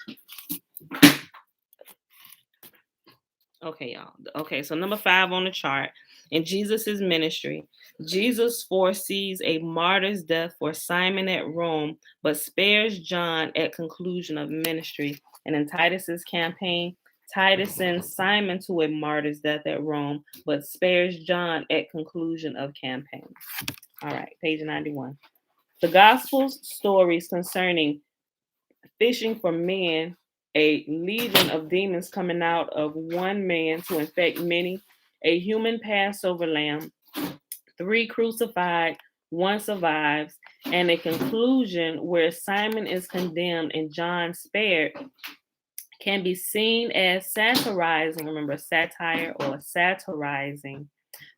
Okay, y'all. Okay, so number 5 on the chart. In Jesus' ministry, Jesus foresees a martyr's death for Simon at Rome, but spares John at conclusion of ministry. And in Titus's campaign, Titus sends Simon to a martyr's death at Rome, but spares John at conclusion of campaign. All right, page 91. The Gospels stories concerning fishing for men, a legion of demons coming out of one man to infect many, a human Passover lamb, 3 crucified, 1 survives, and a conclusion where Simon is condemned and John spared can be seen as satirizing, remember satire or satirizing,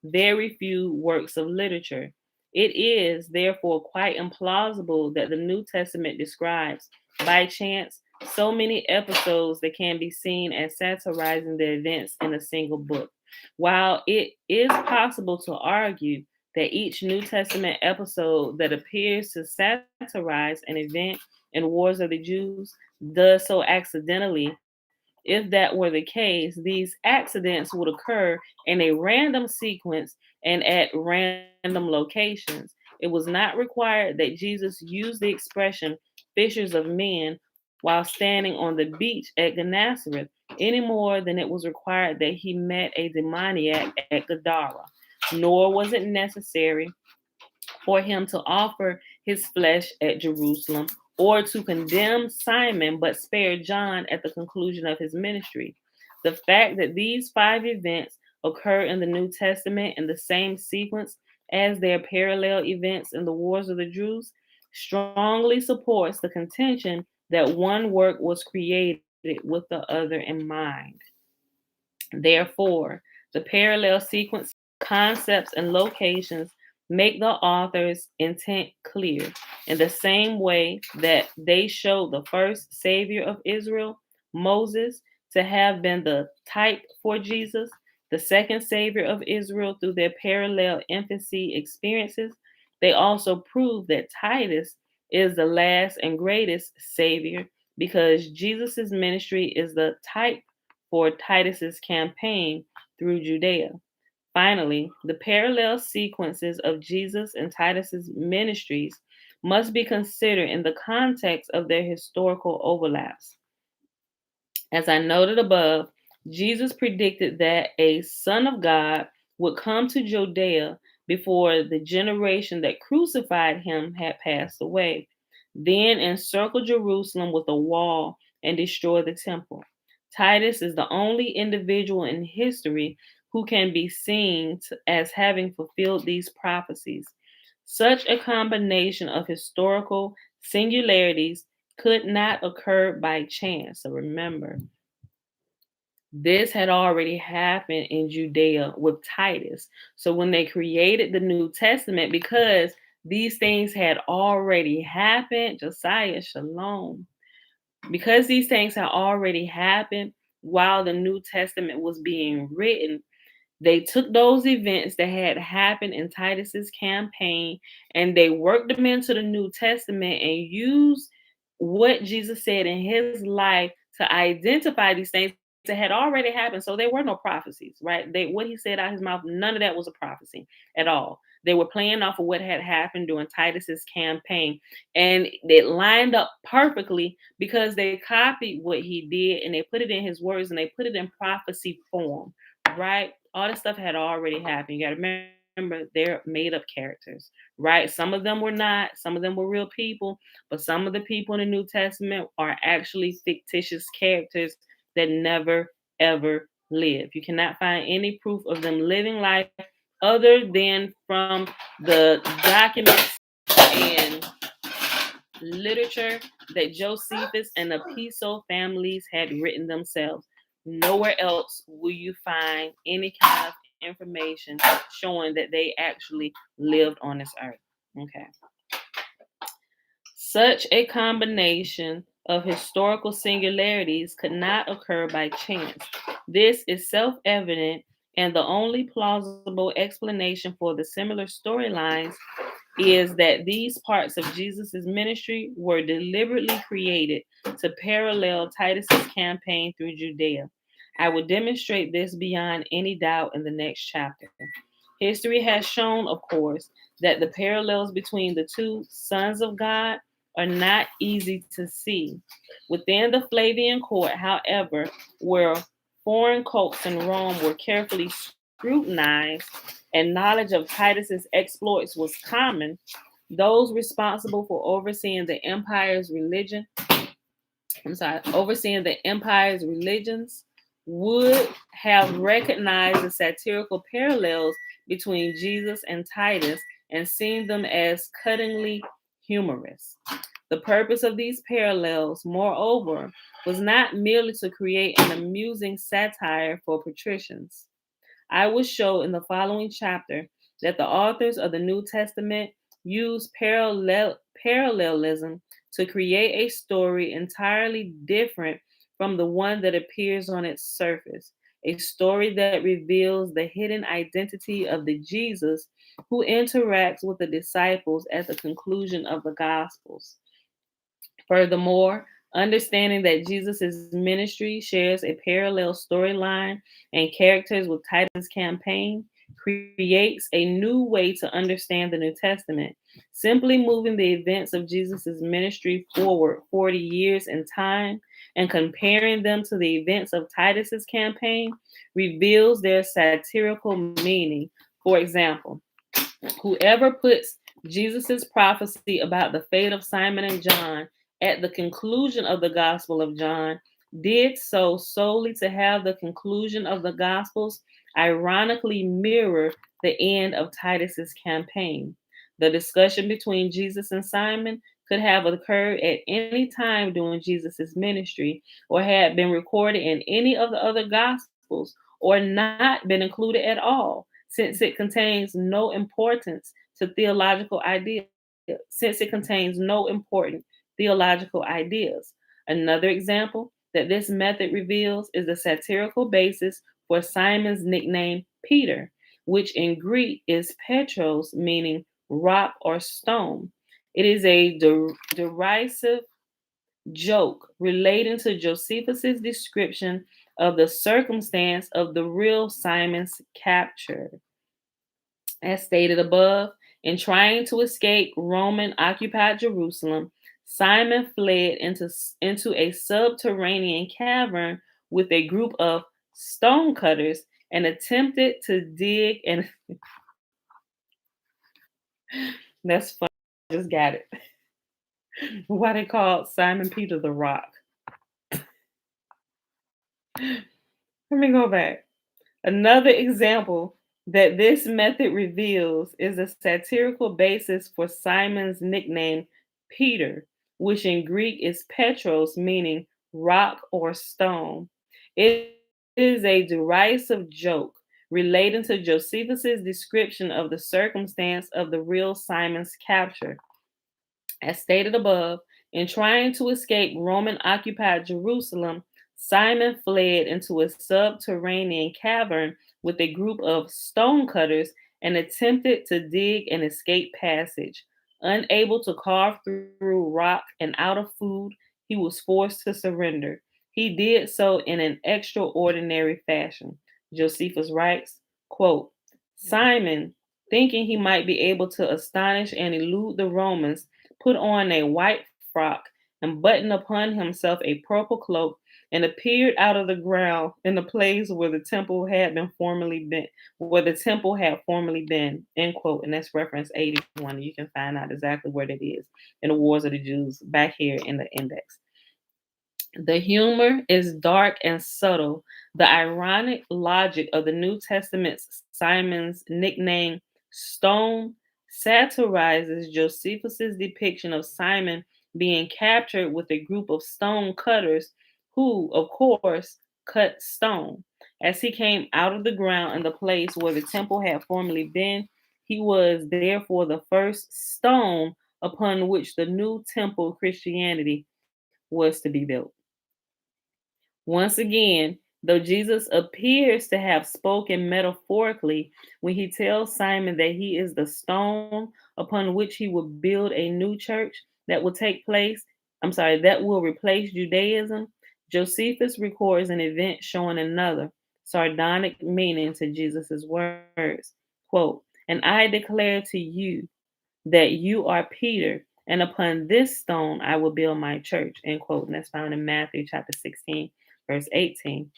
very few works of literature. It is, therefore, quite implausible that the New Testament describes, by chance, so many episodes that can be seen as satirizing the events in a single book. While it is possible to argue that each New Testament episode that appears to satirize an event in Wars of the Jews does so accidentally, if that were the case, these accidents would occur in a random sequence and at random locations. It was not required that Jesus use the expression fishers of men while standing on the beach at Gennesaret any more than it was required that he met a demoniac at Gadara. Nor was it necessary for him to offer his flesh at Jerusalem or to condemn Simon but spare John at the conclusion of his ministry. The fact that these 5 events occur in the New Testament in the same sequence as their parallel events in the Wars of the Jews strongly supports the contention that one work was created with the other in mind. Therefore, the parallel sequences, concepts, and locations make the author's intent clear in the same way that they showed the first Savior of Israel, Moses, to have been the type for Jesus, the second Savior of Israel through their parallel infancy experiences. They also prove that Titus is the last and greatest Savior because Jesus' ministry is the type for Titus's campaign through Judea. Finally, the parallel sequences of Jesus and Titus's ministries must be considered in the context of their historical overlaps. As I noted above, Jesus predicted that a Son of God would come to Judea before the generation that crucified him had passed away, then encircle Jerusalem with a wall and destroy the temple. Titus is the only individual in history who can be seen as having fulfilled these prophecies. Such a combination of historical singularities could not occur by chance. So remember, this had already happened in Judea with Titus. So when they created the New Testament, because these things had already happened, Josiah Shalom, because these things had already happened while the New Testament was being written, they took those events that had happened in Titus's campaign and they worked them into the New Testament and used what Jesus said in his life to identify these things that had already happened. So there were no prophecies, right? What he said out of his mouth, none of that was a prophecy at all. They were playing off of what had happened during Titus's campaign. And it lined up perfectly because they copied what he did and they put it in his words and they put it in prophecy form, right? All this stuff had already happened. You got to remember, they're made up characters, right? Some of them were not, some of them were real people, but some of the people in the New Testament are actually fictitious characters that never, ever lived. You cannot find any proof of them living life other than from the documents and literature that Josephus and the Piso families had written themselves. Nowhere else will you find any kind of information showing that they actually lived on this earth. Okay. Such a combination of historical singularities could not occur by chance. This is self evident, and the only plausible explanation for the similar storylines is that these parts of Jesus' ministry were deliberately created to parallel Titus's campaign through Judea. I will demonstrate this beyond any doubt in the next chapter. History has shown, of course, that the parallels between the two sons of God are not easy to see. Within the Flavian court, however, where foreign cults in Rome were carefully scrutinized and knowledge of Titus's exploits was common, those responsible for overseeing the empire's religions would have recognized the satirical parallels between Jesus and Titus and seen them as cuttingly humorous. The purpose of these parallels, moreover, was not merely to create an amusing satire for patricians. I will show in the following chapter that the authors of the New Testament use parallelism to create a story entirely different from the one that appears on its surface, a story that reveals the hidden identity of the Jesus who interacts with the disciples at the conclusion of the Gospels. Furthermore, understanding that Jesus' ministry shares a parallel storyline and characters with Titus' campaign creates a new way to understand the New Testament. Simply moving the events of Jesus' ministry forward 40 years in time and comparing them to the events of Titus' campaign reveals their satirical meaning. For example, whoever puts Jesus' prophecy about the fate of Simon and John at the conclusion of the Gospel of John did so solely to have the conclusion of the Gospels ironically mirror the end of Titus's campaign. The discussion between Jesus and Simon could have occurred at any time during Jesus' ministry or had been recorded in any of the other Gospels or not been included at all, since it contains no importance to theological ideas, Another example that this method reveals is the satirical basis for Simon's nickname Peter, which in Greek is Petros, meaning rock or stone. It is a derisive joke relating to Josephus's description of the circumstance of the real Simon's capture. As stated above, in trying to escape Roman occupied Jerusalem, Simon fled into a subterranean cavern with a group of stonecutters and attempted to dig and that's funny. I just got it. Why they called Simon Peter the Rock. Let me go back. Another example that this method reveals is a satirical basis for Simon's nickname, Peter, which in Greek is Petros, meaning rock or stone. It is a derisive joke relating to Josephus's description of the circumstance of the real Simon's capture. As stated above, in trying to escape Roman occupied Jerusalem, Simon fled into a subterranean cavern with a group of stonecutters and attempted to dig an escape passage. Unable to carve through rock and out of food, he was forced to surrender. He did so in an extraordinary fashion. Josephus writes, quote, Simon, thinking he might be able to astonish and elude the Romans, put on a white frock and buttoned upon himself a purple cloak and appeared out of the ground in the place where the temple had formerly been, end quote. And that's reference 81. You can find out exactly where that is in the Wars of the Jews back here in the index. The humor is dark and subtle. The ironic logic of the New Testament's Simon's nickname Stone satirizes Josephus's depiction of Simon being captured with a group of stone cutters who, of course, cut stone. As he came out of the ground in the place where the temple had formerly been, he was therefore the first stone upon which the new temple Christianity was to be built. Once again, though Jesus appears to have spoken metaphorically when he tells Simon that he is the stone upon which he will build a new church that will take place, that will replace Judaism, Josephus records an event showing another sardonic meaning to Jesus' words. Quote, and I declare to you that you are Peter, and upon this stone I will build my church. End quote. And that's found in Matthew chapter 16, verse 18.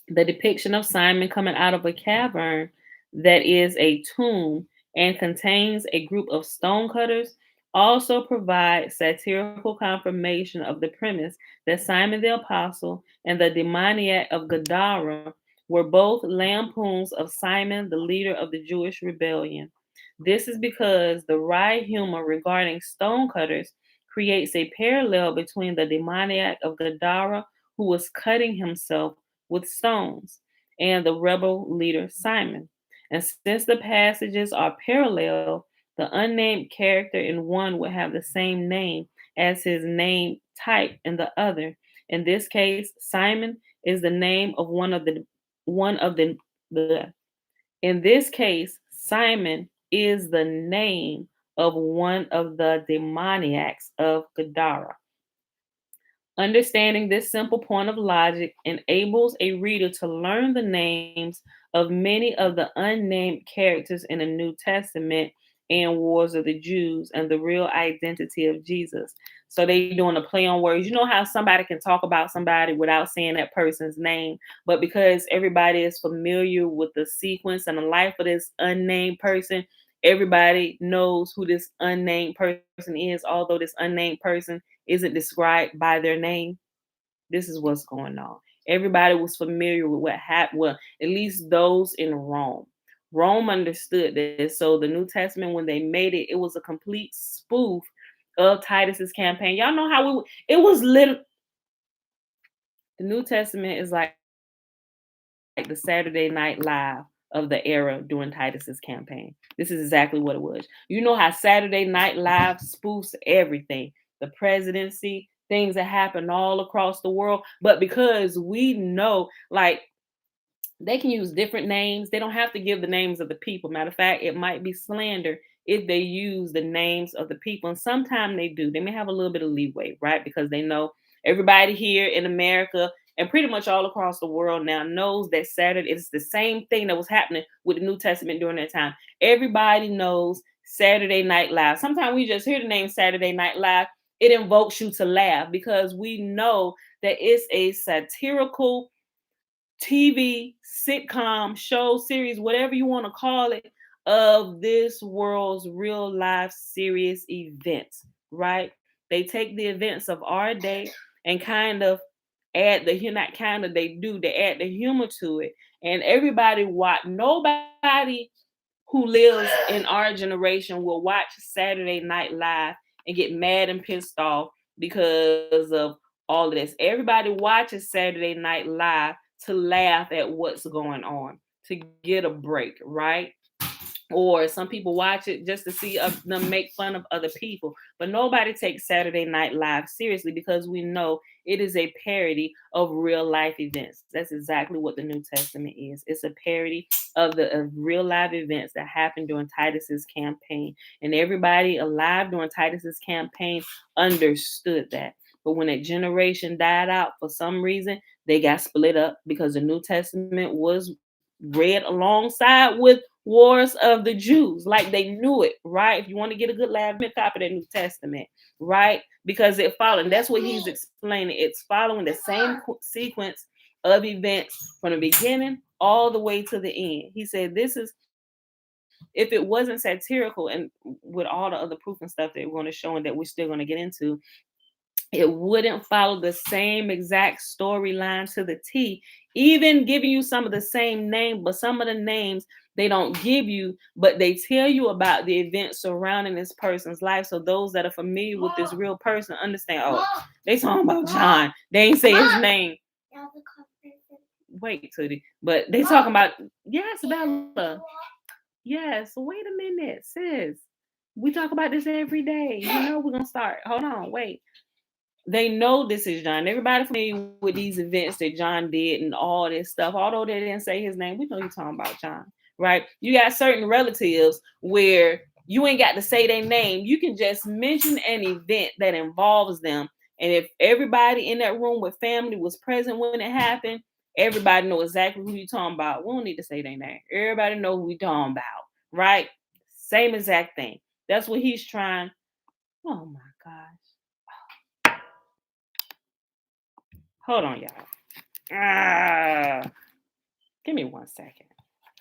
The depiction of Simon coming out of a cavern that is a tomb and contains a group of stonecutters also provides satirical confirmation of the premise that Simon the apostle and the demoniac of Gadara were both lampoons of Simon, the leader of the Jewish rebellion. This is because the wry humor regarding stonecutters creates a parallel between the demoniac of Gadara, who was cutting himself with stones, and the rebel leader Simon. And since the passages are parallel, the unnamed character in one would have the same name as his name type in the other. In this case, Simon is the name of the in this case, Simon is the name of one of the demoniacs of Gadara. Understanding this simple point of logic enables a reader to learn the names of many of the unnamed characters in the New Testament and Wars of the Jews and the real identity of Jesus. So they doing a play on words. You know how somebody can talk about somebody without saying that person's name, but because everybody is familiar with the sequence and the life of this unnamed person, everybody knows who this unnamed person is, although this unnamed person isn't described by their name. This is what's going on. Everybody was familiar with what happened. Well, at least those in Rome. Rome understood this. So the New Testament, when they made it, it was a complete spoof of Titus's campaign. Y'all know how it was lit. The New Testament is like the Saturday Night Live of the era during Titus's campaign. This is exactly what it was. You know how Saturday Night Live spoofs everything, the presidency, things that happen all across the world. But because we know, like, they can use different names. They don't have to give the names of the people. Matter of fact, it might be slander if they use the names of the people. And sometimes they do. They may have a little bit of leeway, right? Because they know everybody here in America and pretty much all across the world now knows that Saturday is the same thing that was happening with the New Testament during that time. Everybody knows Saturday Night Live. Sometimes we just hear the name Saturday Night Live. It invokes you to laugh because we know that it's a satirical TV, sitcom, show, series, whatever you want to call it, of this world's real life serious events, right? They take the events of our day and kind of add the not kind of they add the humor to it. And everybody nobody who lives in our generation will watch Saturday Night Live and get mad and pissed off because of all of this. Everybody watches Saturday Night Live to laugh at what's going on, to get a break, right? Or some people watch it just to see them make fun of other people. But nobody takes Saturday Night Live seriously because we know it is a parody of real life events. That's exactly what the New Testament is. It's a parody of real life events that happened during Titus's campaign. And everybody alive during Titus's campaign understood that. But when that generation died out for some reason, they got split up because the New Testament was read alongside with Wars of the Jews. Like they knew it, right? If you want to get a good laugh, copy the New Testament, right? Because it followed. And that's what he's explaining. It's following the same sequence of events from the beginning all the way to the end. He said, this is, if it wasn't satirical, and with all the other proof and stuff that we're going to show and that we're still going to get into, it wouldn't follow the same exact storyline to the T, even giving you some of the same name, but some of the names they don't give you, but they tell you about the events surrounding this person's life. So those that are familiar with this real person understand, oh, they talking about John. They ain't say his name. Wait, Tootie. But they talking about, yes, Bella. Yes, wait a minute, sis. We talk about this every day. You know we're gonna start. Hold on, wait. They know this is John. Everybody familiar with these events that John did and all this stuff. Although they didn't say his name, we know you're talking about John, right? You got certain relatives where you ain't got to say their name. You can just mention an event that involves them. And if everybody in that room with family was present when it happened, everybody know exactly who you're talking about. We don't need to say their name. Everybody know who we talking about, right? Same exact thing. That's what he's trying. Oh my gosh. Hold on, y'all. Give me 1 second.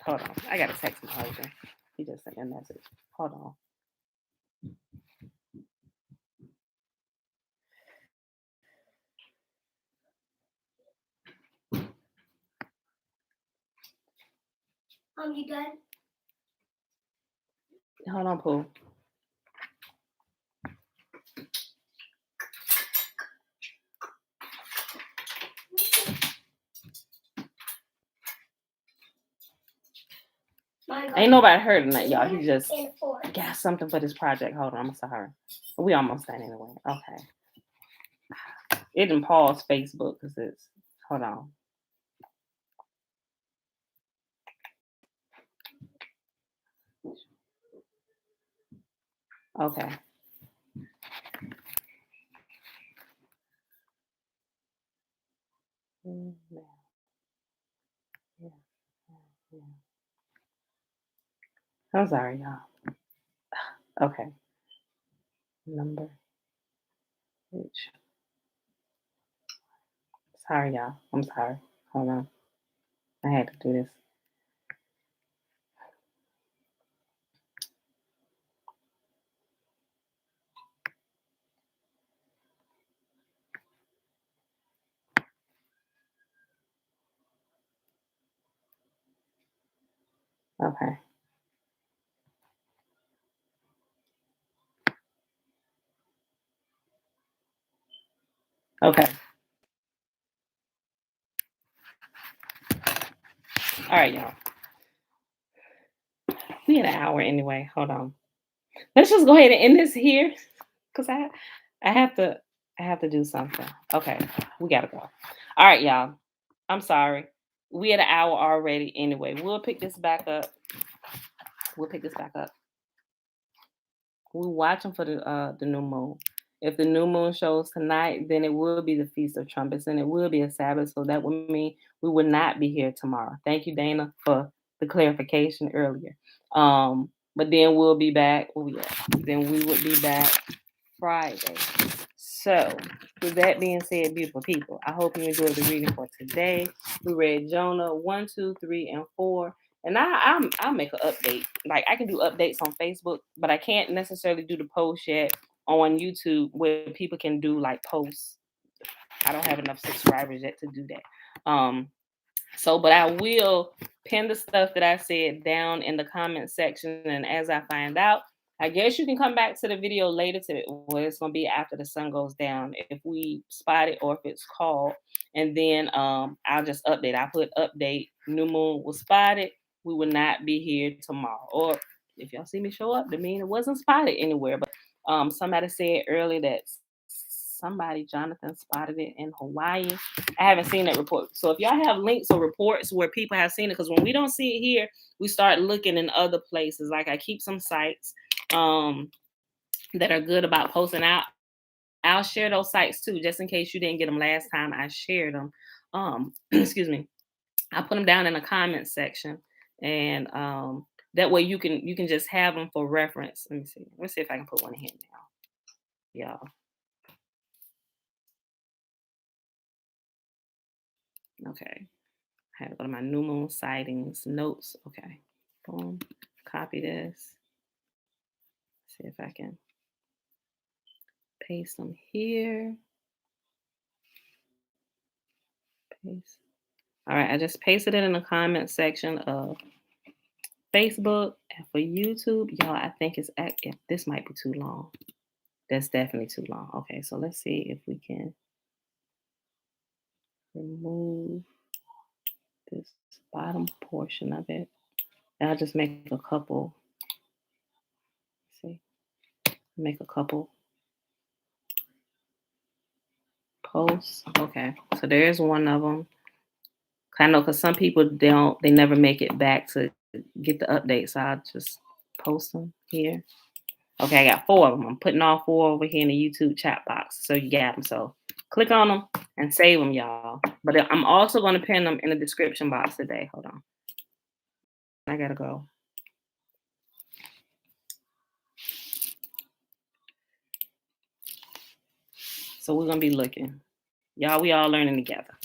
Hold on. I gotta text my husband. He just sent me a message. Hold on. You done? Hold on, Pooh. Ain't nobody heard of that, y'all. He just got something for this project. Hold on, I'm sorry. We almost done anyway. Okay. It didn't pause Facebook because it's. Hold on. Okay. Yeah. I'm sorry, y'all. Okay. Number. Which. Sorry, y'all. I'm sorry. Hold on. I had to do this. Okay. Okay. All right, y'all. We had an hour anyway. Hold on. Let's just go ahead and end this here, cause I have to do something. Okay, we gotta go. All right, y'all. I'm sorry. We had an hour already anyway. We'll pick this back up. We're watching for the new moon. If the new moon shows tonight, then it will be the Feast of Trumpets and it will be a Sabbath. So that would mean we would not be here tomorrow. Thank you, Dana, for the clarification earlier. But then we'll be back. Then we would be back Friday. So, with that being said, beautiful people, I hope you enjoyed the reading for today. We read Jonah 1, 2, 3, and 4. And I'll make an update. Like I can do updates on Facebook, but I can't necessarily do the post yet on YouTube where people can do like posts. I don't have enough subscribers yet to do that. But I will pin the stuff that I said down in the comment section, and as I find out, I guess you can come back to the video later to where it's gonna be after the sun goes down if we spot it or if it's called, and then I'll just update. I put update. New moon was spotted. We will not be here tomorrow. Or if y'all see me show up, that mean it wasn't spotted anywhere. But somebody said earlier that Jonathan spotted it in Hawaii. I haven't seen that report. So if y'all have links or reports where people have seen it, because when we don't see it here, we start looking in other places. Like I keep some sites that are good about posting out. I'll share those sites too, just in case you didn't get them last time I shared them. Excuse me. I put them down in the comments section, and that way you can just have them for reference. Let me see. Let's see if I can put one in here now, y'all. Okay. I had to go to my new moon sightings notes. Okay. Boom. Copy this. See if I can paste them here. Paste. All right. I just pasted it in the comment section of Facebook. And for YouTube, y'all, I think this might be too long. That's definitely too long. Okay. So let's see if we can remove this bottom portion of it. And I'll just make a couple. See. Make a couple posts. Okay, so there's one of them. I know because some people they never make it back to get the updates. So I'll just post them here. Okay, I got 4 of them. I'm putting all 4 over here in the YouTube chat box, so you got them. So click on them and save them, y'all. But I'm also going to pin them in the description box today. Hold on, I gotta go. So we're gonna be looking, y'all. We all learning together.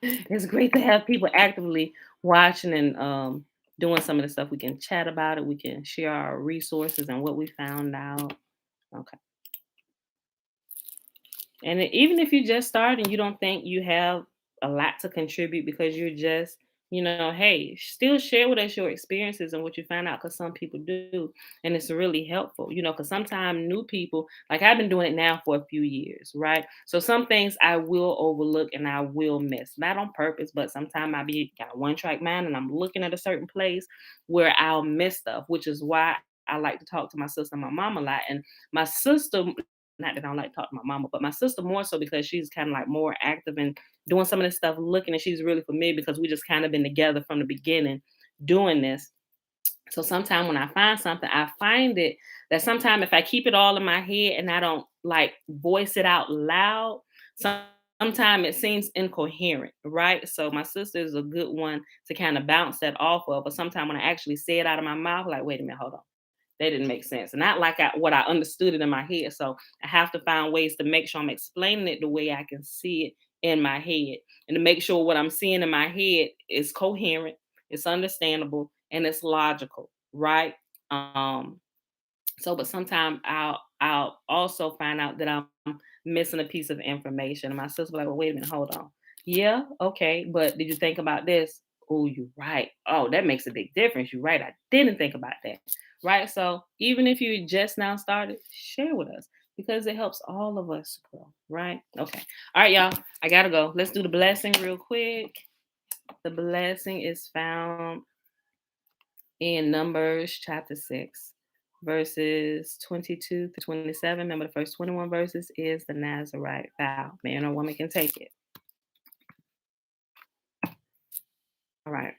It's great to have people actively watching and doing some of the stuff. We can chat about it. We can share our resources and what we found out. Okay. And even if you just start and you don't think you have a lot to contribute because you're just, hey, still share with us your experiences and what you find out because some people do. And it's really helpful, because sometimes new people, like I've been doing it now for a few years, right? So some things I will overlook and I will miss, not on purpose, but sometimes I be got a one track mind and I'm looking at a certain place where I'll miss stuff, which is why I like to talk to my sister and my mom a lot. And my sister, not that I don't like to talk to my mama, but my sister more so because she's kind of like more active and doing some of this stuff, looking, and she's really familiar because we just kind of been together from the beginning doing this. So sometimes when I find something, I find it that sometimes if I keep it all in my head and I don't like voice it out loud, sometimes it seems incoherent, right? So my sister is a good one to kind of bounce that off of. But sometimes when I actually say it out of my mouth, like, wait a minute, hold on, that didn't make sense. And not like what I understood it in my head. So I have to find ways to make sure I'm explaining it the way I can see it in my head. And to make sure what I'm seeing in my head is coherent, it's understandable, and it's logical, right? Um, but sometimes I'll also find out that I'm missing a piece of information. And my sister will be like, well, wait a minute, hold on. Yeah, okay, but did you think about this? Oh, you're right. Oh, that makes a big difference. You're right. I didn't think about that. Right. So even if you just now started, share with us because it helps all of us grow. Right. Okay. All right, y'all. I gotta go. Let's do the blessing real quick. The blessing is found in Numbers chapter 6, verses 22 to 27. Remember, the first 21 verses is the Nazarite vow. Man or woman can take it. All right.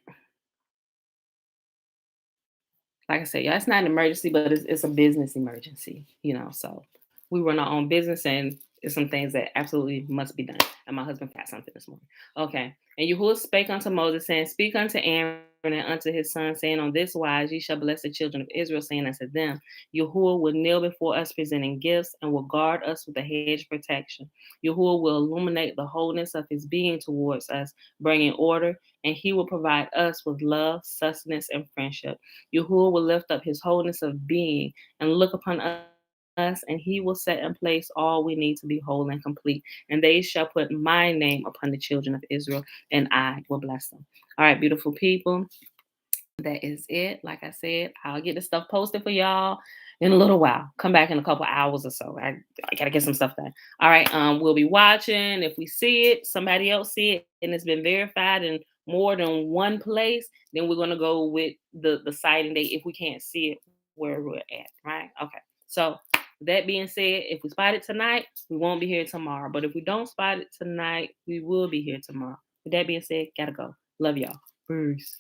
Like I said, yeah, it's not an emergency, but it's a business emergency, So we run our own business and it's some things that absolutely must be done. And my husband got something this morning. Okay. And Yahuwah spake unto Moses, saying, speak unto Aaron and unto his son, saying, on this wise ye shall bless the children of Israel, saying unto them, Yahuwah will kneel before us, presenting gifts, and will guard us with a hedge of protection. Yahuwah will illuminate the wholeness of his being towards us, bringing order, and he will provide us with love, sustenance, and friendship. Yahuwah will lift up his wholeness of being and look upon us, and he will set in place all we need to be whole and complete. And they shall put my name upon the children of Israel, and I will bless them. All right, beautiful people. That is it. Like I said, I'll get the stuff posted for y'all in a little while. Come back in a couple hours or so. I gotta get some stuff done. All right. We'll be watching. If we see it, somebody else see it, and it's been verified in more than one place, then we're gonna go with the sighting date if we can't see it where we're at. Right? Okay. So that being said, if we spot it tonight, we won't be here tomorrow. But if we don't spot it tonight, we will be here tomorrow. With that being said, gotta go. Love y'all. Peace.